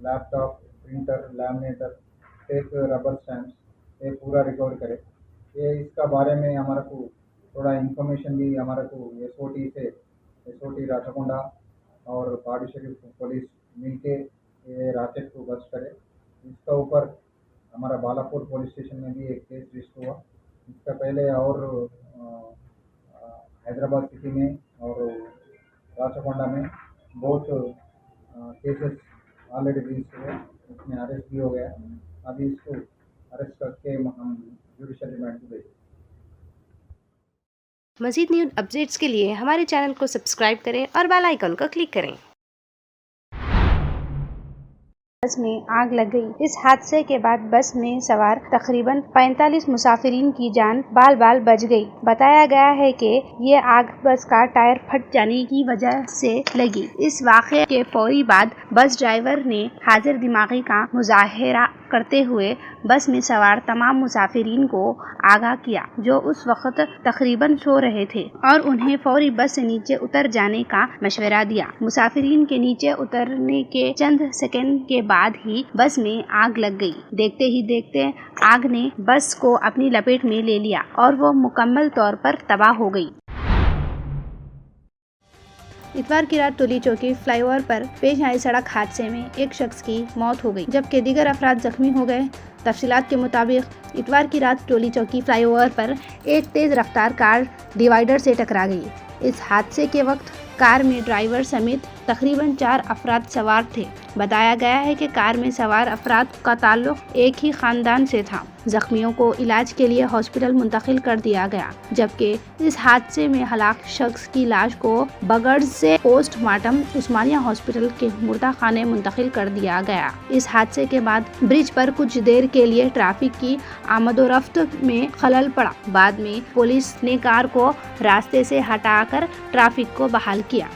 laptop, printer, laminator, fake rubber stamps ये पूरा रिकवर करे। ये इसका बारे में हमारा को थोड़ा इन्फॉर्मेशन भी हमारा को एसओटी राचकोंडा और पहाड़ी शरीफ पुलिस मिलके ये राकेट को बस्ट करे। इसका ऊपर हमारा बालापुर पुलिस स्टेशन में भी एक केस रजिस्टर हुआ। इसका पहले और हैदराबाद सिटी में और राचकोंडा में बहुत केसेस ऑलरेडी रजिस्टर हुए, उसमें अरेस्ट भी हो गया। अभी इसको अरेस्ट करके हम जुडिशियल रिमांड को भेजें। मज़ीद न्यूज़ अपडेट्स के लिए हमारे चैनल को सब्सक्राइब करें और बेल आइकन को क्लिक करें। बस में आग लग गई। इस हादसे के बाद बस में सवार तकरीबन 45 मुसाफिरीन की जान बाल बाल बच गई। बताया गया है कि ये आग बस का टायर फट जाने की वजह से लगी। इस वाक़ये के फौरी बाद बस ड्राइवर ने हाजिर दिमागी का मुजाहिरा करते हुए बस में सवार तमाम मुसाफिरीन को आगाह किया, जो उस वक्त तकरीबन सो रहे थे, और उन्हें फौरी बस से नीचे उतर जाने का मशवरा दिया। मुसाफिरीन के नीचे उतरने के चंद सेकंड के बाद ही बस में आग लग गई। देखते ही देखते आग ने बस को अपनी लपेट में ले लिया और वो मुकम्मल तौर पर तबाह हो गई। इतवार की रात टोली चौकी फ्लाईओवर पर पेश आए सड़क हादसे में एक शख्स की मौत हो गई, जबकि दीगर अफराद जख्मी हो गए। तफसीलात के मुताबिक इतवार की रात टोली चौकी फ्लाईओवर पर एक तेज रफ्तार कार डिवाइडर से टकरा गई। इस हादसे के वक्त कार में ड्राइवर समेत तकरीबन 4 अफराद सवार थे। बताया गया है कि कार में सवार अफराद का ताल्लुक एक ही खानदान से था। जख्मियों को इलाज के लिए हॉस्पिटल मुंतकिल कर दिया गया, जबकि इस हादसे में हलाक शख्स की लाश को बगड़ से पोस्टमार्टम उस्मानिया हॉस्पिटल के मुर्दा खाने मुंतकिल कर दिया गया। इस हादसे के बाद ब्रिज पर कुछ देर के लिए ट्रैफिक की आमदोरफ्त में खलल पड़ा। बाद में पुलिस ने कार को रास्ते से हटाकर ट्रैफिक को बहाल किया।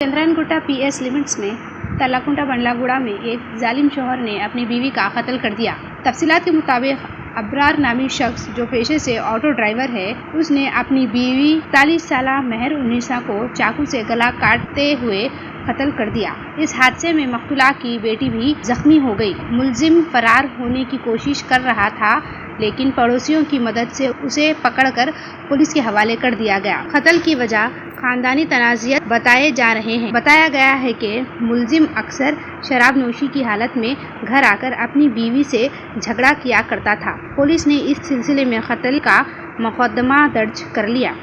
चंद्रनगुट्टा PS लिमिट्स में तलाकुंटा बंडलागुड़ा में एक जालिम शौहर ने अपनी बीवी का कत्ल कर दिया। तफसीलात के मुताबिक अब्रार नामी शख्स जो पेशे से ऑटो ड्राइवर है, उसने अपनी बीवी 40 साला महर उन्नीसा को चाकू से गला काटते हुए कत्ल कर दिया। इस हादसे में मकतूला की बेटी भी जख्मी हो गई। मुलजिम फरार होने की कोशिश कर रहा था, लेकिन पड़ोसियों की मदद से उसे पकड़कर पुलिस के हवाले कर दिया गया। कत्ल की वजह खानदानी तनाज़ियत बताए जा रहे हैं। बताया गया है कि मुलजिम अक्सर शराब नोशी की हालत में घर आकर अपनी बीवी से झगड़ा किया करता था। पुलिस ने इस सिलसिले में कत्ल का मुकदमा दर्ज कर लिया।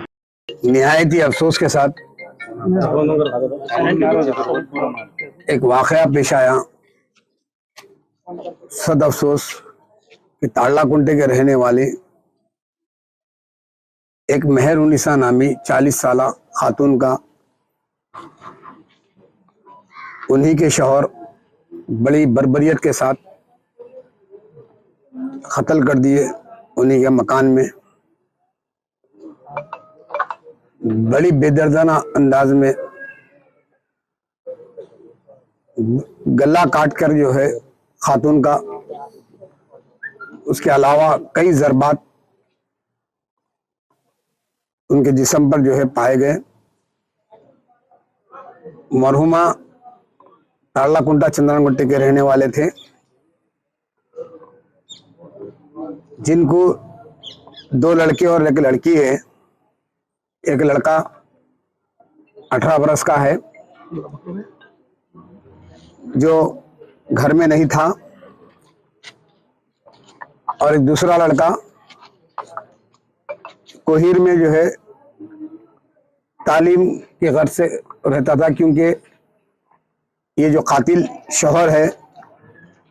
निहायत ही अफसोस के साथ एक वाक़या पेश आया। सद अफसोस कि ताड़लाकुंटे के रहने वाले एक महर उन्नीसा नामी 40 साला खातून का उन्हीं के शौहर बड़ी बर्बरियत के साथ कत्ल कर दिए। उन्हीं के मकान में बड़ी बेदर्दाना अंदाज में गला काट कर जो है खातून का, उसके अलावा कई ज़रबात उनके जिस्म पर जो है पाए गए। मरहुमा ताड़लाकुंटा चंद्रनगुट्टे के रहने वाले थे, जिनको 2 लड़के और एक लड़की है। एक लड़का 18 बरस का है जो घर में नहीं था, और एक दूसरा लड़का कोहिर में जो है तालीम के गर्ज से रहता था, क्योंकि ये जो कातिल शौहर है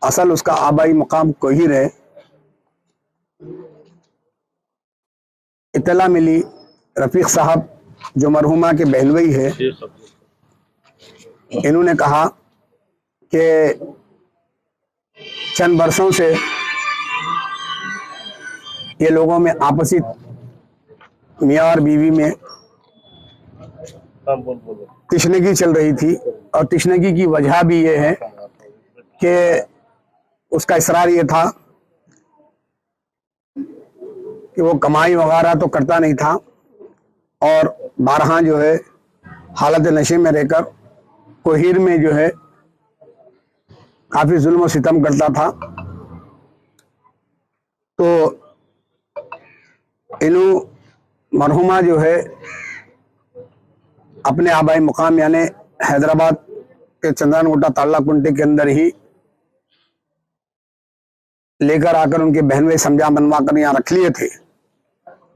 असल उसका आबाई मकाम कोहिर है। इतला मिली रफीक साहब जो मरहुमा के बहनोई है, इन्होंने कहा कि चंद बरसों से ये लोगों में आपसी मियाँ और बीवी में तिश्नगी चल रही थी, और तिश्नगी की वजह भी ये है कि उसका इसरार ये था कि वो कमाई वगैरह तो करता नहीं था, और बारहा जो है हालत नशे में रहकर कोहिर में जो है काफी जुल्म और सितम करता था। तो इन्हों मरहुमा जो है अपने आबाई मुकाम यानी हैदराबाद के चंद्रनगुट्टा ताड़लाकुंटे के अंदर ही लेकर आकर उनके बहनोई समझा बनवा कर यहाँ रख लिए थे।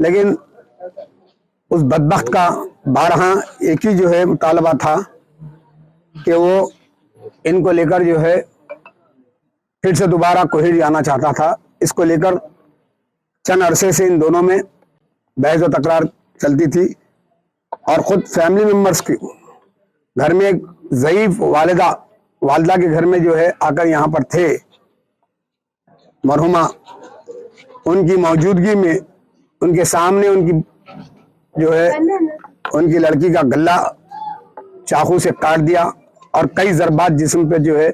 लेकिन उस बदबख्त का बारहा एक ही जो है मुतालबा था कि वो इनको लेकर जो है फिर से दोबारा कोहिर जाना चाहता था। इसको लेकर चंद अरसे से इन दोनों में बहस व तकरार चलती थी, और खुद फैमिली मेंबर्स के घर में एक ज़ईफ वालिदा के घर में जो है आकर यहाँ पर थे मरहुमा, उनकी मौजूदगी में उनके सामने उनकी जो है उनकी लड़की का गला चाकू से काट दिया, और कई ज़रबात जिस्म पे जो है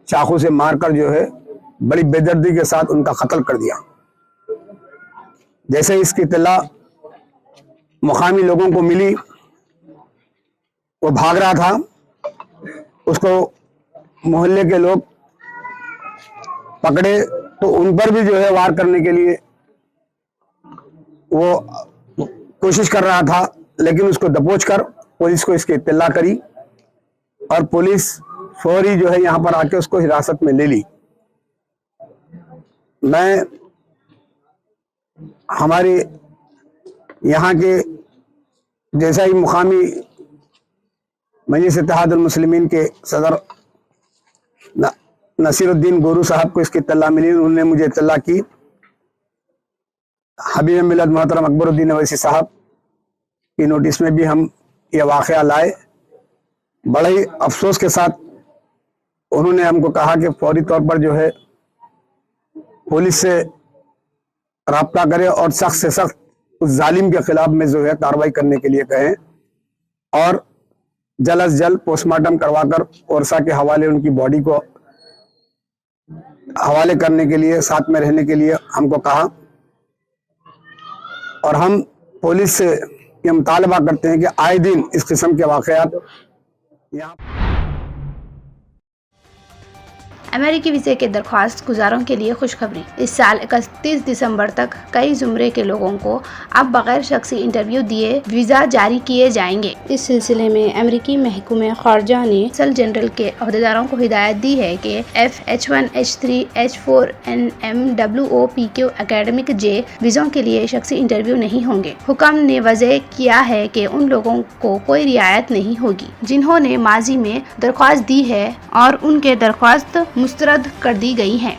चाकू से मारकर जो है बड़ी बेदर्दी के साथ उनका कत्ल कर दिया। जैसे इसकी इत्तला मुकामी लोगों को मिली, वो भाग रहा था, उसको मोहल्ले के लोग पकड़े तो उन पर भी जो है वार करने के लिए वो कोशिश कर रहा था, लेकिन उसको दबोच कर पुलिस को इसकी इत्तला करी, और पुलिस फौरी जो है यहाँ पर आके उसको हिरासत में ले ली। मैं हमारे यहाँ के जैसा ही मुकामी मजलिस इत्तेहादुल मुस्लिमीन के सदर नसीरुद्दीन गोरू साहब को इसकी इत्तला मिली। उन्होंने मुझे इत्तला की। हबीब मिल्लत मोहतरम अकबरुद्दीन अवैसी साहब की नोटिस में भी हम ये वाक़या लाए। बड़े ही अफसोस के साथ उन्होंने हमको कहा कि फौरी तौर पर जो है पुलिस से राब्ता करें और सख्त से सख्त उस जालिम के खिलाफ में जो है कार्रवाई करने के लिए कहें और जल्द अज जल्द पोस्टमार्टम करवाकर ओरसा के हवाले उनकी बॉडी को हवाले करने के लिए, साथ में रहने के लिए हमको कहा। और हम पुलिस से ये मुतालबा करते हैं कि आए दिन इस किस्म के वाक़यात यहाँ। अमेरिकी वीज़े के दरख्वास्त गुजारों के लिए खुशखबरी। इस साल 31 दिसंबर तक कई ज़ुमरे के लोगों को अब बगैर शख्सी इंटरव्यू दिए वीज़ा जारी किए जाएंगे। इस सिलसिले में अमेरिकी महकमे ख़ारजा ने कौंसल जनरल के अहदेदारों को हिदायत दी है कि F-H1, H3, H4, NMWOPQ academic J वीज़ों के लिए शख्सी इंटरव्यू नहीं होंगे। हुक्म ने वज़ह किया है कि उन लोगों को कोई रियायत नहीं होगी जिन्होंने माजी में दरख्वास्त दी है और उनके दरख्वास्त मुस्तरद कर दी गई हैं।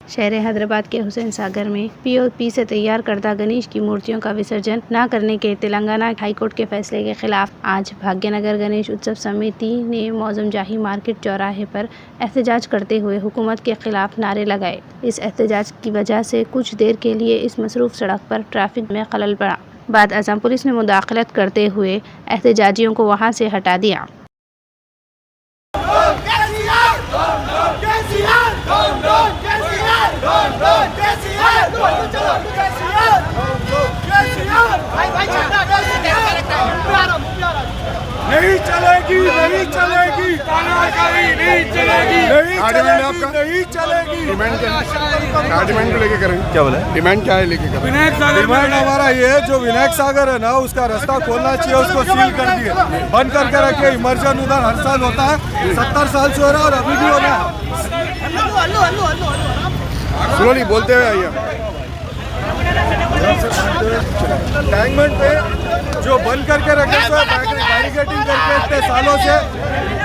शहर हैदराबाद के हुसैन सागर में POP से तैयार करदा गणेश की मूर्तियों का विसर्जन न करने के तेलंगाना हाईकोर्ट के फैसले के खिलाफ आज भाग्यनगर गणेश उत्सव समिति ने मौजम जाही मार्केट चौराहे पर एहतजाज करते हुए हुकूमत के खिलाफ नारे लगाए। इस एहतजाज की वजह से कुछ देर के लिए इस मसरूफ सड़क पर ट्रैफिक में खलल पड़ा। बाद अज़ां पुलिस ने मुदाखलत करते हुए एहतजाजियों को वहां से हटा दिया। नहीं चलेगी, नहीं चलेगी, नहीं चलेगी, नहीं चलेगी। डिमांड को लेके करेंगे। क्या बोले? डिमांड क्या है लेके करेंगे? डिमांड हमारा ये है, जो विनायक सागर है ना, उसका रास्ता खोलना चाहिए, उसको सील कर दिए, बंद करके रखे। इमरजन उधर हर साल होता है, 70 साल से हो रहा है और अभी भी हो रहा है। स्लोली बोलते हुए आइए। टैंकमेंट पे जो बंद करके रखे बैरिकेडिंग करके इतने सालों से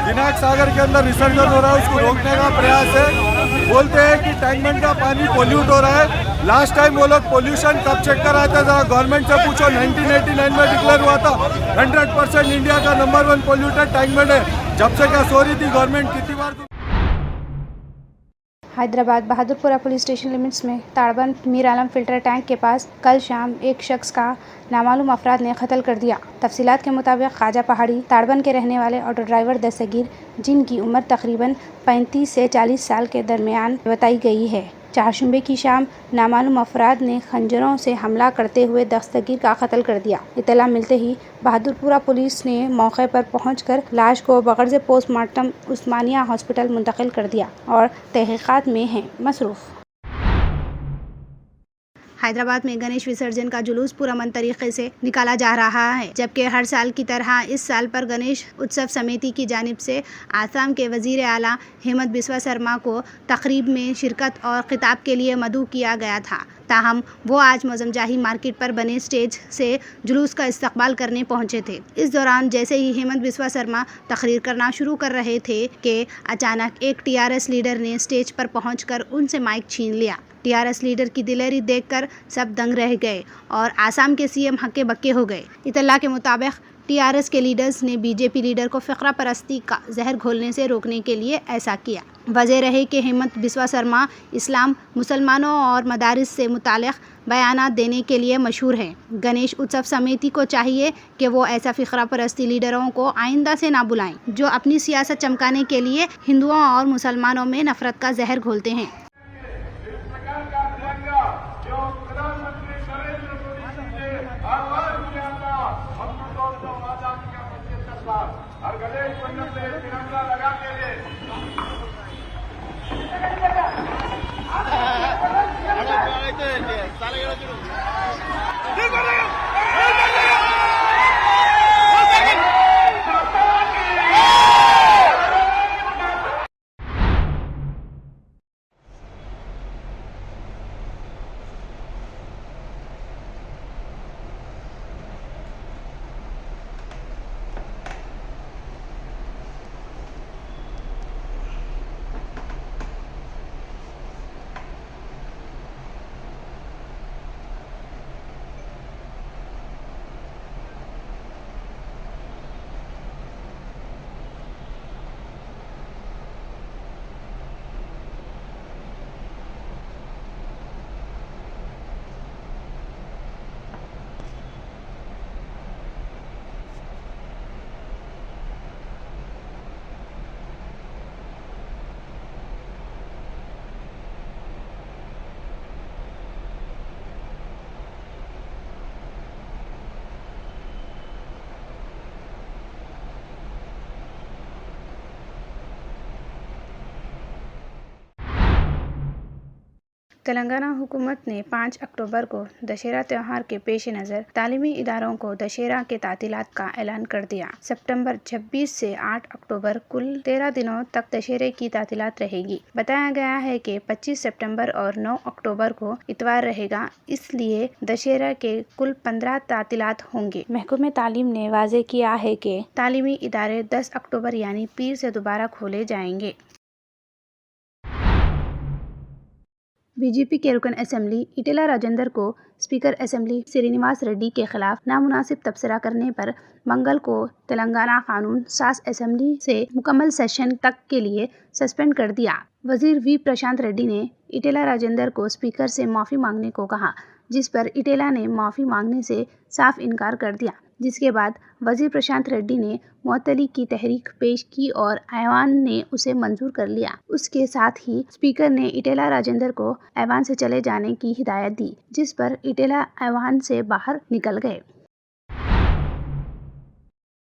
विनायक सागर के अंदर विसर्जन हो रहा है, उसको रोकने का प्रयास है। बोलते हैं कि टैंकमेंट का पानी पोल्यूट हो रहा है। लास्ट टाइम वो लोग पोल्यूशन कब चेक कराया था, जरा गवर्नमेंट से पूछो। 1989 में डिक्लेयर हुआ था 100% इंडिया का नंबर 1 पोल्यूटेड टैंकमेंट है। जब से क्या सो रही थी गवर्नमेंट, कितनी बार। Hyderabad Bahadurpura police station limits में ताड़बन मीर आलम फिल्टर टैंक के पास कल शाम एक शख्स का नामालूम अफराद ने कत्ल कर दिया। तफसीलात के मुताबिक ख्वाजा पहाड़ी ताड़बन के रहने वाले ऑटो ड्राइवर दस्तगीर, जिनकी उम्र तकरीबन 35 से 40 साल के दरमियान बताई गई है, चारशंबे की शाम नामालूम अफराद ने खंजरों से हमला करते हुए दस्तगीर का कत्ल कर दिया। इत्तला मिलते ही बहादुरपुरा पुलिस ने मौके पर पहुंचकर लाश को बगैर पोस्टमार्टम उस्मानिया हॉस्पिटल मुंतकिल कर दिया और तहकीकात में है मसरूफ़। हैदराबाद में गणेश विसर्जन का जुलूस पुरअमन तरीके से निकाला जा रहा है, जबकि हर साल की तरह इस साल पर गणेश उत्सव समिति की जानिब से आसाम के वज़ीर आला हेमंत बिस्वा शर्मा को तकरीब में शिरकत और खिताब के लिए मदऊ किया गया था। ताहम वो आज मौजमजाही मार्केट पर बने स्टेज से जुलूस का इस्तकबाल करने पहुंचे थे। इस दौरान जैसे ही हेमंत बिस्वा शर्मा तकरीर करना शुरू कर रहे थे कि अचानक एक TRS लीडर ने स्टेज पर पहुंचकर उनसे माइक छीन लिया। TRS लीडर की दिलेरी देखकर सब दंग रह गए और आसाम के CM हक्के बक्के हो गए। इत्तला के मुताबिक TRS के लीडर्स ने BJP लीडर को फ़िक्रा परस्ती का जहर घोलने से रोकने के लिए ऐसा किया। वजह रहे कि हेमंत बिस्वा शर्मा इस्लाम, मुसलमानों और मदारिस से मुतालिक बयानात देने के लिए मशहूर हैं। गणेश उत्सव समिति को चाहिए कि वो ऐसा फ़िक्रा परस्ती लीडरों को आइंदा से ना बुलाएं, जो अपनी सियासत चमकाने के लिए हिंदुओं और मुसलमानों में नफ़रत का जहर घोलते हैं। तेलंगाना हुकूमत ने 5 अक्टूबर को दशहरा त्यौहार के पेश नज़र तालीमी इदारों को दशहरा के तातीलात का ऐलान कर दिया। सितंबर 26 से 8 अक्टूबर कुल 13 दिनों तक दशहरे की तातीलात रहेगी। बताया गया है कि 25 सितंबर और 9 अक्टूबर को इतवार रहेगा, इसलिए दशहरा के कुल 15 तातीलात होंगे। महकमे तालीम ने वाज़े किया है कि तालीमी इदारे 10 अक्टूबर यानी पीर से दोबारा खोले जाएंगे। बीजेपी के रुकन असेंबली इटेला राजेंद्र को स्पीकर असेंबली श्रीनिवास रेड्डी के खिलाफ नामुनासिब तबसरा करने पर मंगल को तेलंगाना कानून साज असेंबली से मुकम्मल सेशन तक के लिए सस्पेंड कर दिया। वजीर वी प्रशांत रेड्डी ने इटेला राजेंद्र को स्पीकर से माफ़ी मांगने को कहा, जिस पर इटेला ने माफ़ी मांगने से साफ इनकार कर दिया, जिसके बाद वजीर प्रशांत रेड्डी ने मुअत्तली की तहरीक पेश की और ऐवान ने उसे मंजूर कर लिया। उसके साथ ही स्पीकर ने इटेला राजेंद्र को ऐवान से चले जाने की हिदायत दी, जिस पर इटेला ऐवान से बाहर निकल गए।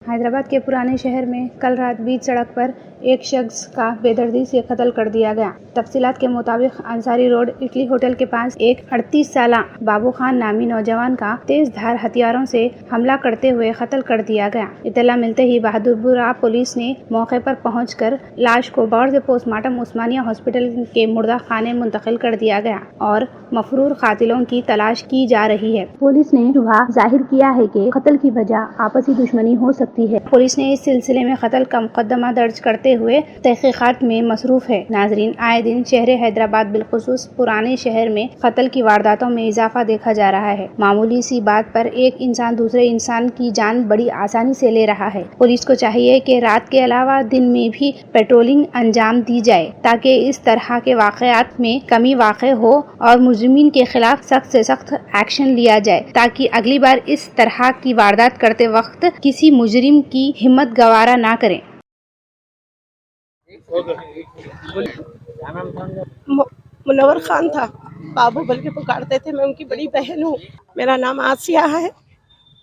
हैदराबाद के पुराने शहर में कल रात बीच सड़क पर एक शख्स का बेदर्दी से कत्ल कर दिया गया। तफसीलात के मुताबिक अंसारी रोड इटली होटल के पास एक 38 साला बाबू खान नामी नौजवान का तेज धार हथियारों से हमला करते हुए कत्ल कर दिया गया। इत्तला मिलते ही बहादुरपुरा पुलिस ने मौके पर पहुंचकर लाश को बौर से पोस्टमार्टम उस्मानिया हॉस्पिटल के मुर्दा खाने मुंतकिल कर दिया गया और मफरूर कातिलों की तलाश की जा रही है। पुलिस ने शुबहा जाहिर किया है कि कत्ल की वजह आपसी दुश्मनी हो सकती है। पुलिस ने इस सिलसिले में कत्ल का मुकदमा दर्ज करते हुए तहकीकात में मसरूफ है। नाजरीन, आए दिन शहर हैदराबाद बिलखुसूस पुराने शहर में कत्ल की वारदातों में इजाफा देखा जा रहा है। मामूली सी बात पर एक इंसान दूसरे इंसान की जान बड़ी आसानी से ले रहा है। पुलिस को चाहिए कि रात के अलावा दिन में भी पेट्रोलिंग अंजाम दी जाए, ताकि इस तरह के वाकयात में कमी वाक़ई हो और मुजरिमीन के खिलाफ सख्त से सख्त एक्शन लिया जाए, ताकि अगली बार इस तरह की वारदात करते वक्त किसी मुजरिम की हिम्मत गवारा ना करें। मुनव्वर खान था, बाबू बल के पुकारते थे। मैं उनकी बड़ी बहन हूँ। मेरा नाम आसिया है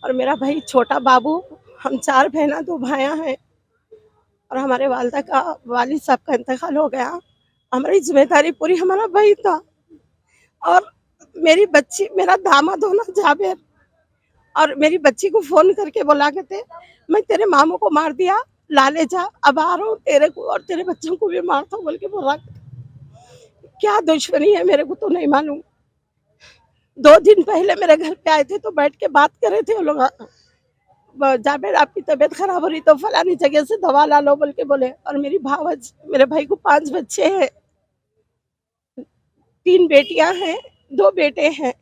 और मेरा भाई छोटा बाबू। हम 4 बहना 2 भाइयाँ हैं और हमारे वालिद साहब का इंतकाल हो गया। हमारी जिम्मेदारी पूरी हमारा भाई था और मेरी बच्ची, मेरा दामाद होना जाबिर, और मेरी बच्ची को फोन करके बोला करते, मैं तेरे मामू को मार दिया, ला ले जा, अब आ रहा हूँ, तेरे को और तेरे बच्चों को भी मारता हूँ बोल के बोला। क्या दुश्मनी है मेरे को तो नहीं मालूम। 2 दिन पहले मेरे घर पे आए थे तो बैठ के बात कर रहे थे वो लोग, जाबिर आपकी तबीयत खराब हो रही तो फलानी जगह से दवा ला लो बोल के बोले। और मेरी भावज, मेरे भाई को 5 बच्चे हैं, 3 बेटियां हैं, 2 बेटे हैं।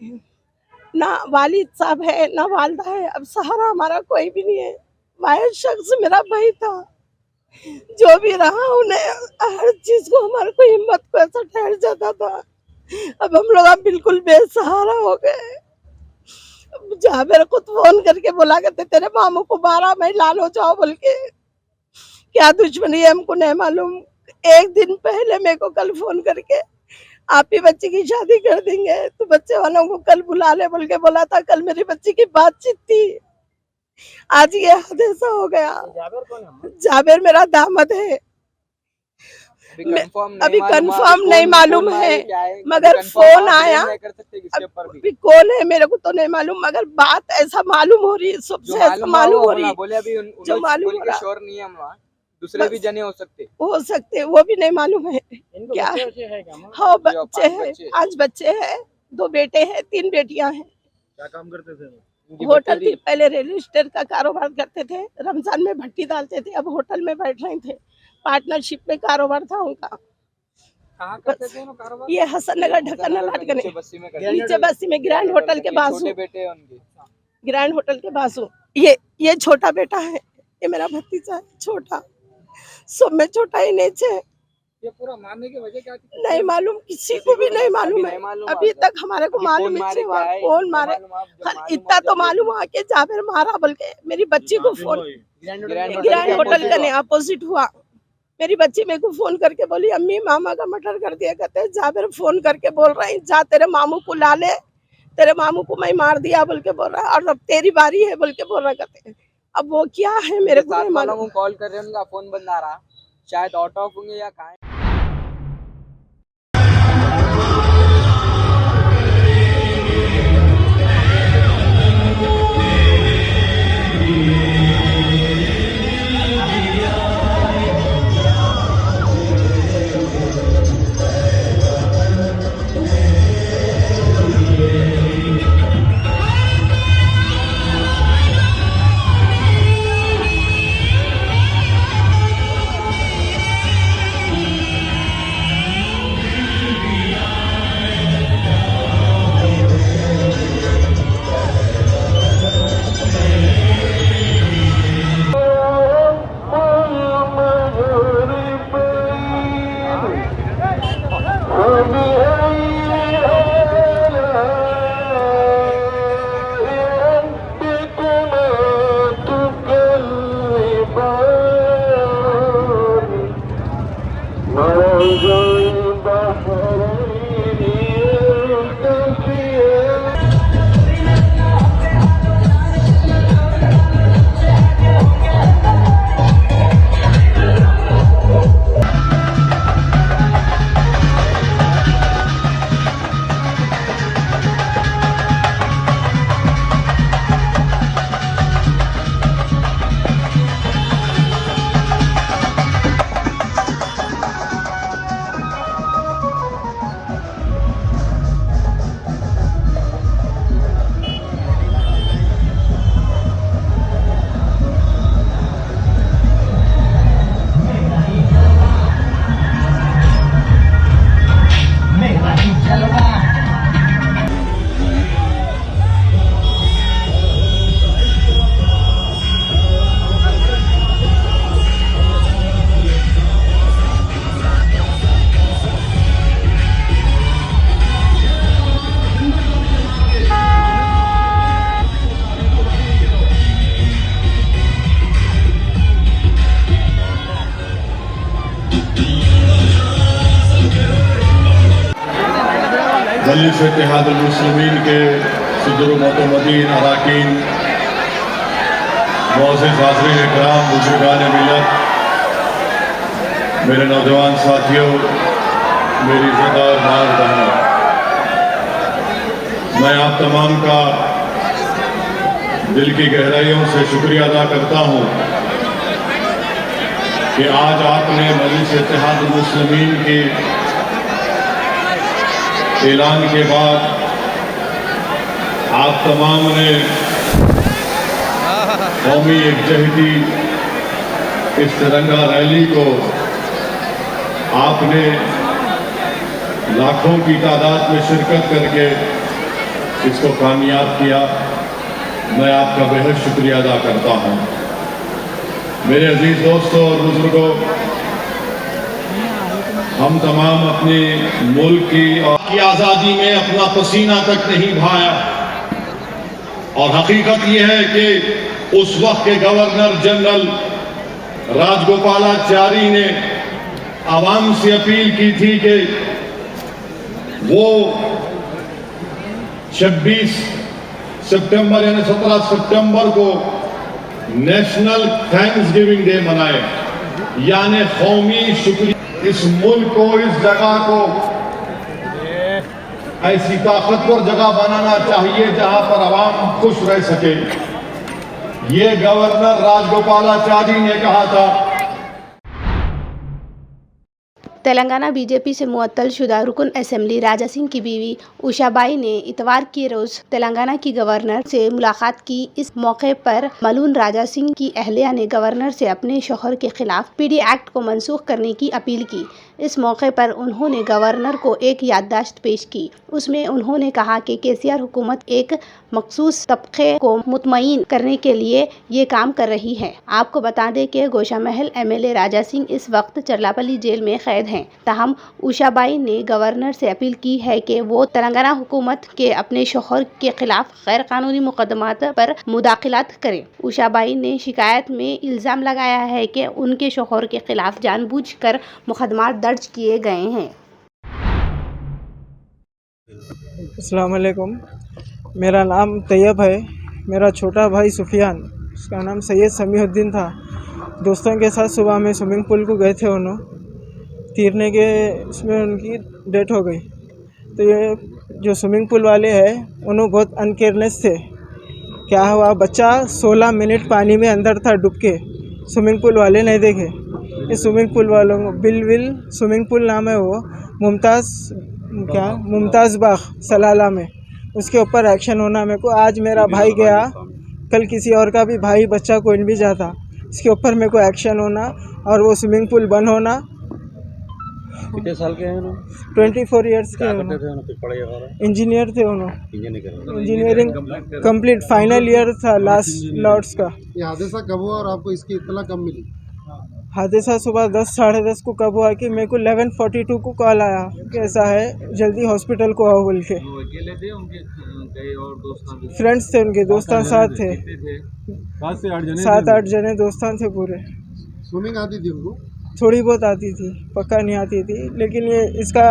ना वालिद साहब है ना वालदा है। अब सहारा हमारा कोई भी नहीं है। वाहिद शख्स मेरा भाई था, जो भी रहा उन्हें हर चीज को, हमारे को हिम्मत को ऐसा ठहर जाता था। अब हम लोग बिल्कुल बेसहारा हो गए। जहाँ मेरे को फोन करके बोला करते तेरे मामू को 12 मई ला लो जाओ बोल के। क्या दुश्मनी है हमको नहीं मालूम। एक दिन पहले मेरे को कल फोन करके आप ही बच्ची की शादी कर देंगे तो बच्चे वालों को कल बुला ले बोल के बोला था। कल मेरी बच्ची की बातचीत थी, आज ये हादसा हो गया। जाबिर मेरा दामाद है। अभी कंफर्म नहीं मालूम है, मगर फोन आया। अभी कौन है मेरे को तो नहीं मालूम, मगर बात ऐसा मालूम हो रही है, सबसे ऐसा मालूम हो रही है। जो मालूम हो रहा दूसरे भी जने हो सकते, वो भी नहीं मालूम है क्या। हाँ बच्चे हैं, 5 बच्चे हैं, 2 बेटे हैं, 3 बेटियां हैं। क्या काम करते थे? होटल थी, पहले रियल एस्टेट का कारोबार करते थे, रमजान में भट्टी डालते थे, अब होटल में बैठ रहे थे। पार्टनरशिप में कारोबार था उनका। कहाँ करते थे कारोबार? ये हसन नगर ढक्कन लाटकने नीचे बस्ती में ग्रैंड होटल के बाजू। बेटे उनके ग्रैंड होटल के बाजू। ये छोटा बेटा है, ये मेरा भतीजा है छोटा, सब में छोटा ही नीचे। ये पूरा मारने की वजह क्या थी? नहीं मालूम, किसी को भी नहीं मालूम है। अभी तक हमारे को मालूम नहीं हुआ कौन मारे। इतना तो मालूम हुआ कि जाबिर मारा बोल के। मेरी बच्ची को फोन, ग्रैंड होटल का अपोजिट हुआ। मेरी बच्ची मेरे को फोन करके बोली, अम्मी मामा का मर्डर कर दिया कहते। जाबिर फोन करके बोल रहे हैं, जा तेरे मामू को ला ले, तेरे मामू को मैं मार दिया बोल के बोल रहा है, और अब तेरी बारी है बोल के बोल रहा कहते। अब वो क्या है मेरे को नहीं मालूम। कॉल कर रहे हैं, उनका फोन बंद आ रहा, शायद आउट ऑफ होंगे या कहाँ। मजलिस इत्तेहादुल मुस्लिमीन के सदर मोतमदीन अरकान, मुअज़्ज़िज़ हाज़रीन इकराम, बुज़ुर्गान मिल्लत, मेरे नौजवान साथियों, मेरी इज़्ज़तदार माँ बहनों, मैं आप तमाम का दिल की गहराइयों से शुक्रिया अदा करता हूँ कि आज आपने मजलिस इत्तेहादुल मुस्लिमीन के ऐलान के बाद आप तमाम ने कौमी एकजहती इस तिरंगा रैली को आपने लाखों की तादाद में शिरकत करके इसको कामयाब किया। मैं आपका बेहद शुक्रिया अदा करता हूँ। मेरे अजीज दोस्तों और बुजुर्गों, हम तमाम अपने मुल्क की आज़ादी में अपना पसीना तक नहीं बहाया, और हकीकत यह है कि उस वक्त के गवर्नर जनरल राजगोपालाचारी ने आवाम से अपील की थी कि वो 26 सितंबर यानी 17 सितंबर को नेशनल थैंक्स गिविंग डे मनाए, यानी कौमी शुक्रिया। इस मुल्क को, इस जगह को ऐसी ताकतवर जगह बनाना चाहिए जहां पर आवाम खुश रह सके। ये गवर्नर राजगोपालाचारी ने कहा था। तेलंगाना बीजेपी से मुअत्तल शुदा रुकन असेंबली राजा सिंह की बीवी उषाबाई ने इतवार के रोज तेलंगाना की गवर्नर से मुलाकात की। इस मौके पर मलून राजा सिंह की अहलिया ने गवर्नर से अपने शौहर के खिलाफ पीडी एक्ट को मनसूख करने की अपील की। इस मौके पर उन्होंने गवर्नर को एक याददाश्त पेश की। उसमें उन्होंने कहा कि केसीआर हुकूमत एक मखसूस तबके को मुतमईन करने के लिए ये काम कर रही है। आपको बता दें कि गोशामहल एमएलए राजा सिंह इस वक्त चरलापल्ली जेल में कैद हैं। ताहम उषाबाई ने गवर्नर से अपील की है कि वो तेलंगाना हुकूमत के अपने शौहर के खिलाफ गैर कानूनी मुकदमात पर मुदाखिलात करें। उषाबाई ने शिकायत में इल्ज़ाम लगाया है कि उनके शौहर के खिलाफ जानबूझकर मुकदमात दर्ज किए गए हैं। अस्सलाम वालेकुम, मेरा नाम तैयब है। मेरा छोटा भाई सुफियान, उसका नाम सैयद समीउद्दीन था। दोस्तों के साथ सुबह में स्विमिंग पूल को गए थे, उन्होंने तैरने के उसमें उनकी डेथ हो गई। तो ये जो स्विमिंग पूल वाले हैं उन्होंने बहुत अनकेयरनेस थे। क्या हुआ, बच्चा 16 मिनट पानी में अंदर था डूब के, स्विमिंग पूल वाले नहीं देखे। इस स्विमिंग पूल वालों को बिलविल स्विमिंग पूल नाम है, वो मुमताज़ बाग सलाला में, उसके ऊपर एक्शन होना। मेरे को आज मेरा भाई गया, कल किसी और का भी भाई बच्चा कोई भी जाता, इसके ऊपर मेरे को एक्शन होना और वो स्विमिंग पूल बंद होना। कितने साल के हैं उन्होंने? 24 ईयर्स के इंजीनियर थे उन्होंने, इंजीनियरिंग कंप्लीट फाइनल ईयर था लास्ट लॉट्स का। ये हादसा कब हुआ और आपको इसकी इत्तला कब मिली? हादसा सुबह 10 साढ़े 10 को कब हुआ कि मेरे को 11:42 को कॉल आया कि ऐसा है, जल्दी हॉस्पिटल को आओ बोल के। फ्रेंड्स थे उनके, दोस्तान साथ थे, 7-8 जने दोस्तान थे पूरे। स्विमिंग आती थी उनको? थोड़ी बहुत आती थी, पक्का नहीं आती थी। लेकिन ये इसका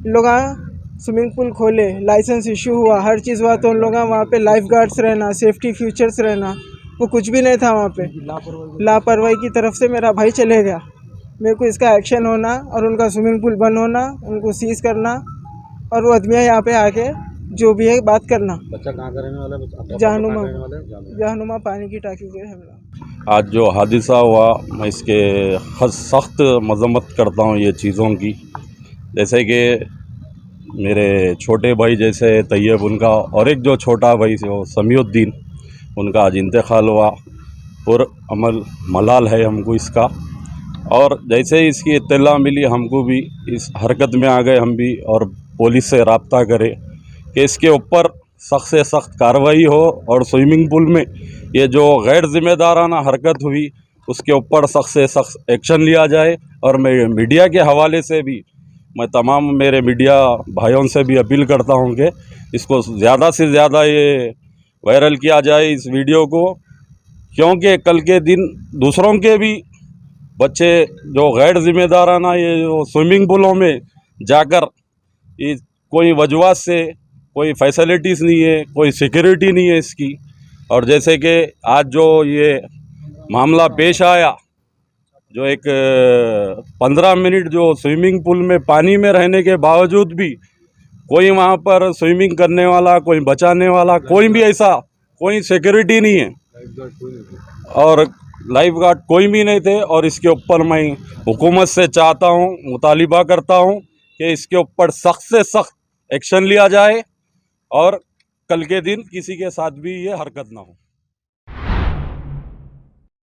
लोग स्विमिंग पूल खोले, लाइसेंस इशू हुआ, हर चीज़ हुआ, तो उन लोग वहाँ पे लाइफ गार्ड्स रहना, सेफ्टी फीचर्स रहना, वो कुछ भी नहीं था वहाँ पे। लापरवाही की तरफ से मेरा भाई चले गया। मेरे को इसका एक्शन होना और उनका स्विमिंग पूल बंद होना, उनको सीज करना और वो आदमियाँ यहाँ पे आके जो भी है बात करना। बच्चा कहाँ का रहने वाला है? जहनुमा पानी की टाकी के हमला। आज जो हादसा हुआ, मैं इसके सख्त मजम्मत करता हूँ ये चीज़ों की। जैसे कि मेरे छोटे भाई जैसे तैयब उनका, और एक जो छोटा भाई वो समीउद्दीन, उनका आज इंतकाल हुआ। पुरअमल मलाल है हमको इसका। और जैसे ही इसकी इत्तला मिली, हमको भी इस हरकत में आ गए हम भी, और पुलिस से रब्ता करें कि इसके ऊपर सख्त से सख्त कार्रवाई हो, और स्विमिंग पूल में ये जो गैर जिम्मेदाराना हरकत हुई उसके ऊपर सख्त से सख्त एक्शन लिया जाए। और मैं मीडिया के हवाले से भी मैं तमाम मेरे मीडिया भाइयों से भी अपील करता हूं कि इसको ज़्यादा से ज़्यादा ये वायरल किया जाए इस वीडियो को, क्योंकि कल के दिन दूसरों के भी बच्चे जो गैर जिम्मेदाराना ये जो स्विमिंग पूलों में जाकर ये कोई वजवास से कोई फैसिलिटीज़ नहीं है, कोई सिक्योरिटी नहीं है इसकी। और जैसे कि आज जो ये मामला पेश आया, जो एक 15 मिनट जो स्विमिंग पूल में पानी में रहने के बावजूद भी कोई वहाँ पर स्विमिंग करने वाला, कोई बचाने वाला, कोई भी ऐसा कोई सिक्योरिटी नहीं है और लाइफ गार्ड कोई भी नहीं थे। और इसके ऊपर मैं हुकूमत से चाहता हूँ, मुतालिबा करता हूँ कि इसके ऊपर सख्त से सख्त एक्शन लिया जाए और कल के दिन किसी के साथ भी ये हरकत ना हो।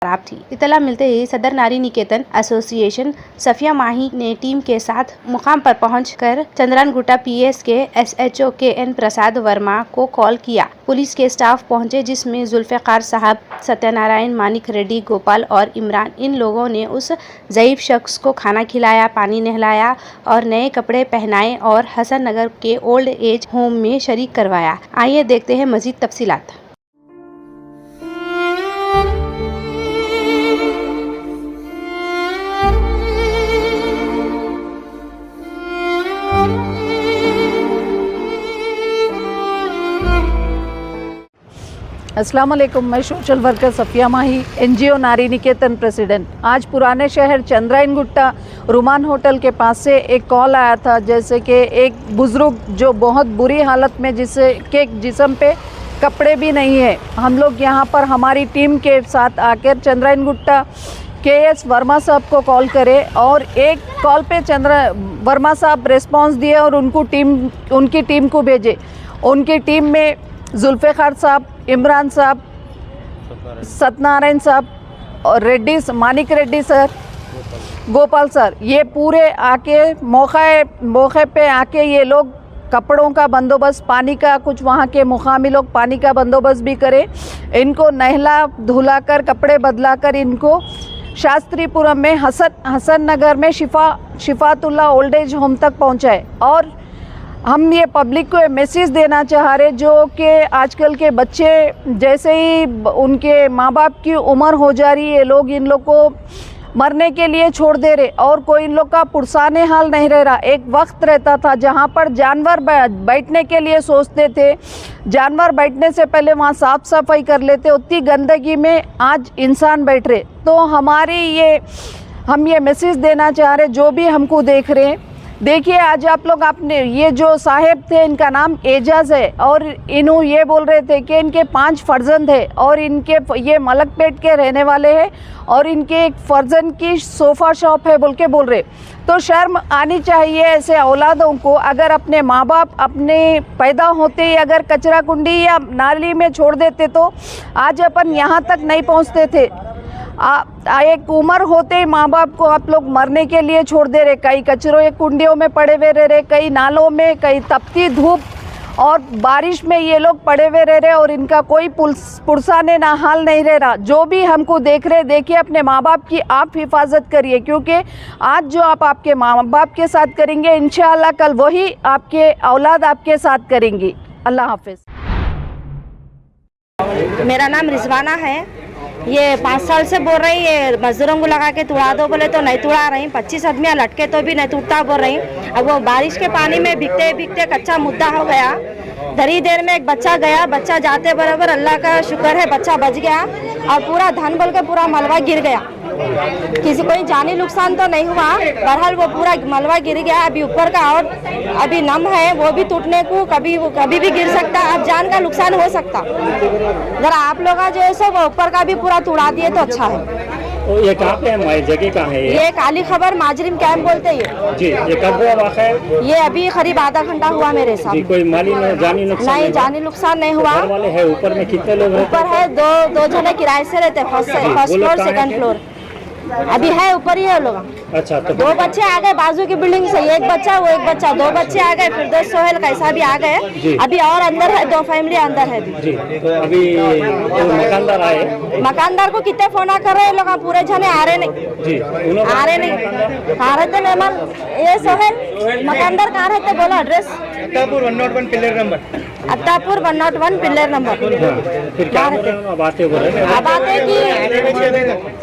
खराब थी। इतला मिलते ही सदर नारी निकेतन एसोसिएशन सफिया माही ने टीम के साथ मुकाम पर पहुंचकर चंद्रानगुट्टा पीएस के एसएचओ KN प्रसाद वर्मा को कॉल किया। पुलिस के स्टाफ पहुंचे जिसमें जुल्फिकार साहब, सत्यनारायण, मानिक रेड्डी, गोपाल और इमरान, इन लोगों ने उस ज़ईफ शख्स को खाना खिलाया, पानी नहलाया और नए कपड़े पहनाए और हसन नगर के ओल्ड एज होम में शरीक करवाया। आइए देखते हैं मजीद तफसीलात। अस्सलाम वालेकुम, मैं सोशल वर्कर सफिया माही, NGO नारी निकेतन प्रेसिडेंट। आज पुराने शहर चंद्रायनगुट्टा रुमान होटल के पास से एक कॉल आया था, जैसे कि एक बुज़ुर्ग जो बहुत बुरी हालत में, जिसके जिस्म पे कपड़े भी नहीं है। हम लोग यहाँ पर हमारी टीम के साथ आकर चंद्रायनगुट्टा KS वर्मा साहब को कॉल करे और एक कॉल पे वर्मा साहब रिस्पांस दिए और उनकी टीम को भेजे। उनकी टीम में जुल्फिकार साहब, इमरान साहब, सत्यनारायण साहब और रेड्डी, मानिक रेड्डी सर, गोपाल सर, ये पूरे आके मौके पे आके ये लोग कपड़ों का बंदोबस्त, पानी का, कुछ वहाँ के मुकामी लोग पानी का बंदोबस्त भी करें। इनको नहला धुलाकर, कपड़े बदलाकर इनको शास्त्रीपुरम में हसन नगर में शिफातुल्लाह ओल्ड एज होम तक पहुँचाए। और हम ये पब्लिक को मैसेज देना चाह रहे जो कि आजकल के बच्चे जैसे ही उनके माँ बाप की उम्र हो जा रही है, लोग इन लोग को मरने के लिए छोड़ दे रहे और कोई इन लोग का पुरसाने हाल नहीं रह रहा। एक वक्त रहता था जहाँ पर जानवर बैठने के लिए सोचते थे, जानवर बैठने से पहले वहाँ साफ सफाई कर लेते, उतनी गंदगी में आज इंसान बैठ रहे। तो हम ये मैसेज देना चाह रहे जो भी हमको देख रहे हैं। देखिए, आज आप लोग अपने ये जो साहेब थे, इनका नाम एजाज है और इन्हों ये बोल रहे थे कि इनके 5 फर्जंद है और इनके ये मलकपेट के रहने वाले हैं और इनके एक फर्जंद की सोफ़ा शॉप है बोल रहे। तो शर्म आनी चाहिए ऐसे औलादों को। अगर अपने माँ बाप अपने पैदा होते ही अगर कचरा कुंडी या नाली में छोड़ देते तो आज अपन यहाँ तक नहीं पहुँचते थे। एक उम्र होते ही माँ बाप को आप लोग मरने के लिए छोड़ दे रहे, कई कचरों एक कुंडियों में पड़े हुए रह रहे, कई नालों में, कई तपती धूप और बारिश में ये लोग पड़े हुए रह रहे और इनका कोई पुरसाने ना हाल नहीं रह रहा। जो भी हमको देख रहे, देखिए अपने माँ बाप की आप हिफाजत करिए, क्योंकि आज जो आप आपके माँ बाप के साथ करेंगे, इंशाअल्लाह कल वही आपके औलाद आपके साथ करेंगी। अल्लाह हाफिज़। मेरा नाम रिजवाना है। ये 5 साल से बोल रही है मजदूरों को लगा के तुड़ा दो, बोले तो नहीं तुड़ा रही। 25 आदमी लटके तो भी नहीं टूटता बोल रही। अब वो बारिश के पानी में भीगते भीगते कच्चा मुद्दा हो गया। धरी देर में एक बच्चा गया, बच्चा जाते बराबर अल्लाह का शुक्र है बच्चा बच गया और पूरा धन बोल के पूरा मलबा गिर गया। किसी कोई जानी नुकसान तो नहीं हुआ, बहरहाल वो पूरा मलबा गिर गया। अभी ऊपर का और अभी नम है, वो भी टूटने को कभी भी गिर सकता, अब जान का नुकसान हो सकता। जरा आप लोग जो है सो वो ऊपर का भी पूरा तोड़ा दिए तो अच्छा है। ये कहाँ पे है, जगह कहाँ है? ये काली खबर माजरिम कैंप बोलते हैं जी। ये कब हुआ वाक़ा है? ये अभी करीब आधा घंटा हुआ मेरे साथ। कोई माली जानी नुकसान नहीं, जानी नुकसान नहीं हुआ। वाले है ऊपर में कितने लोग? ऊपर है दो जने किराए से रहते, फर्स्ट फ्लोर सेकंड फ्लोर। अभी है ऊपर ही है लोग। अच्छा, तो 2 बच्चे आ गए बाजू की बिल्डिंग से, एक बच्चा वो एक बच्चा, 2 बच्चे आ गए, फिर 2 सोहेल कैसा भी आ गए। अभी और अंदर है, 2 फैमिली अंदर है जी। तो अभी मकानदार आए, मकानदार को कितने फोन कर रहे हैं लोग, पूरे जने आ रहे नहीं जी। आ रहे नहीं, आ रहे थे मेहमान। ये सोहेल मकानदार कहाँ रहते बोलो address? Attapur 101 pillar number. Attapur 101 pillar number. फिर क्या बातें हो रही है? अब बातें की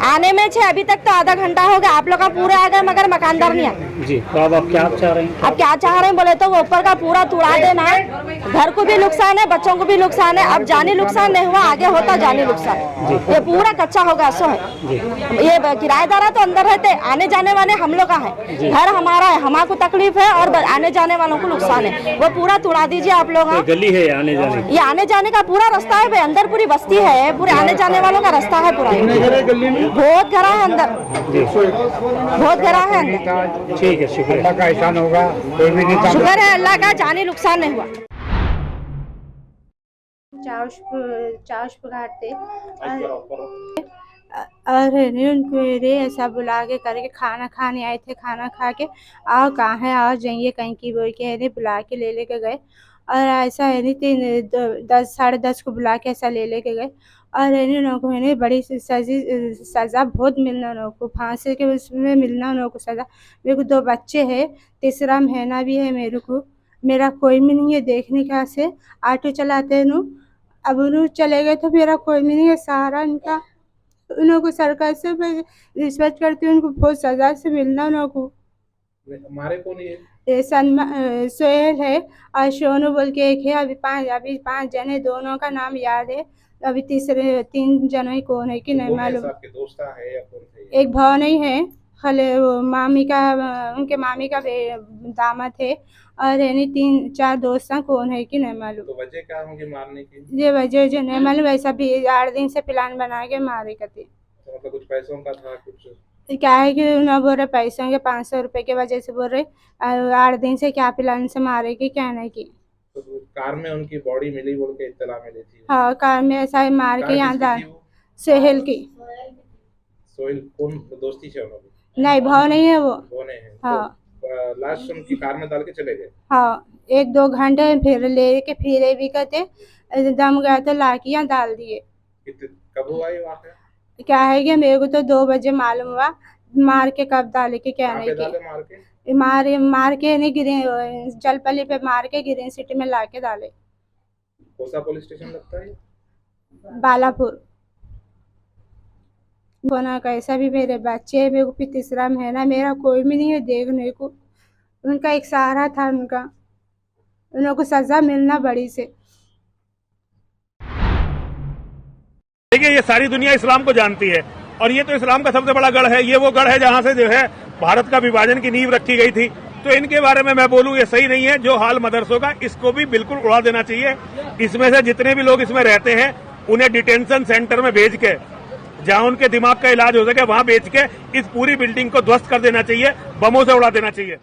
आने में छे, अभी तक तो आधा घंटा हो गया। आप लोग का पूरे आ गए मगर मकानदार नहीं आए। जी, तो अब आप क्या चाह रहे हैं? अब क्या चाह रहे हैं बोले तो वो ऊपर का पूरा तुड़ा देना, घर को भी नुकसान है, बच्चों को भी नुकसान है। अब जानी नुकसान नहीं हुआ, आगे होता जानी नुकसान। ये पूरा कच्चा हो गया। सो है ये किराएदार तो अंदर रहते, आने जाने वाले हम लोग का है, घर हमारा है, हमारे को तकलीफ है और आने जाने वालों को नुकसान है। वो पूरा तुड़ा दीजिए आप लोग। गली है आने जाने, ये आने जाने का पूरा रास्ता है भाई, अंदर पूरी बस्ती है, पूरे आने जाने वालों का रास्ता है पूरा। बहुत गहरा है अंदर, बहुत गहरा है अंदर। ठीक है, शुक्र अल्लाह का एहसान होगा, कोई भी नहीं। शुक्र है अल्लाह का, जानी नुकसान नहीं हुआ। चाश पकाते और उनको ऐसा बुला के करके खाना खाने आए थे, खाना खा के आओ कहाँ है, आओ जाइए कहीं की बोल के बुला के ले लेके गए। और ऐसा है नहीं 10 साढ़े 10 को बुला के ऐसा ले लेके गए। और लोगों को है बड़ी सज़ा बहुत मिलना, लोगों को फांसी के उसमें मिलना, लोगों को सज़ा। मेरे को 2 बच्चे हैं, तीसरा महीना भी है मेरे को। मेरा कोई भी नहीं है देखने का, से ऑटो चलाते हैं नु, अब उन्होंने चले गए तो मेरा कोई भी नहीं है सहारा इनका। उन को सरकार से रिश्वत करती हूँ, उनको बहुत सज़ा से मिलना। उन को हमारे कौन है ये सोहेल है और सोनू बोल के एक है। अभी 5 जने, दोनों का नाम याद है, अभी तीसरे 3 जनों कौन है कि नहीं मालूम। आपके दोस्त है या कौन थे? एक भाव नहीं है, खाली वो मामी का, उनके मामी का दामाद है। और यानी 3-4 दोस्त कौन है कि नहीं मालूम। तो वजह क्या होंगी मारने की? ये वजह जो नहीं मालूम, ऐसा भी 8 दिन से प्लान बना के मारे करते। तो मतलब कुछ पैसों का था कुछ? क्या है कि ना बोल रहे पैसों के 500 रुपए की वजह से बोल रहे, 8 दिन से क्या प्लान से मारेगी क्या नहीं की। तो कार में उनकी बॉडी मिली बोल के इत्तला मिली थी? हाँ, कार में ऐसा मार के यहाँ डाल। सोहेल की। सोहेल कौन दोस्ती से उन्होंने? नहीं भाव नहीं है वो। नहीं है। हाँ, तो लाश उनकी कार में डाल के चले गए? हाँ, 1-2 घंटे फिर ले के फिरे भी करते, दम गया तो लाके यहाँ डाल दिए। कब हुआ ये वाक़या? क्या है कि मेरे को तो 2 बजे मालूम हुआ, मार के कब डाले के क्या नहीं की। मार के नहीं गिरे, जलपली पे मार के ग्रीन सिटी में लाके डाले। कौन सा पुलिस स्टेशन लगता है? बालापुर। होना कैसा भी मेरे बच्चे, मेरे को फिर तीसरा महीना, मेरा कोई भी नहीं है देखने को। उनका एक सहारा था उनका, उन को सजा मिलना बड़ी से। देखिए, ये सारी दुनिया इस्लाम को जानती है और ये तो इस्लाम का सबसे बड़ा गढ़ है। ये वो गढ़ है जहां से जो है भारत का विभाजन की नींव रखी गई थी। तो इनके बारे में मैं बोलूं ये सही नहीं है। जो हाल मदरसों का, इसको भी बिल्कुल उड़ा देना चाहिए। इसमें से जितने भी लोग इसमें रहते हैं उन्हें डिटेंशन सेंटर में भेज के, जहां उनके दिमाग का इलाज हो सके वहां भेज के, इस पूरी बिल्डिंग को ध्वस्त कर देना चाहिए, बमों से उड़ा देना चाहिए।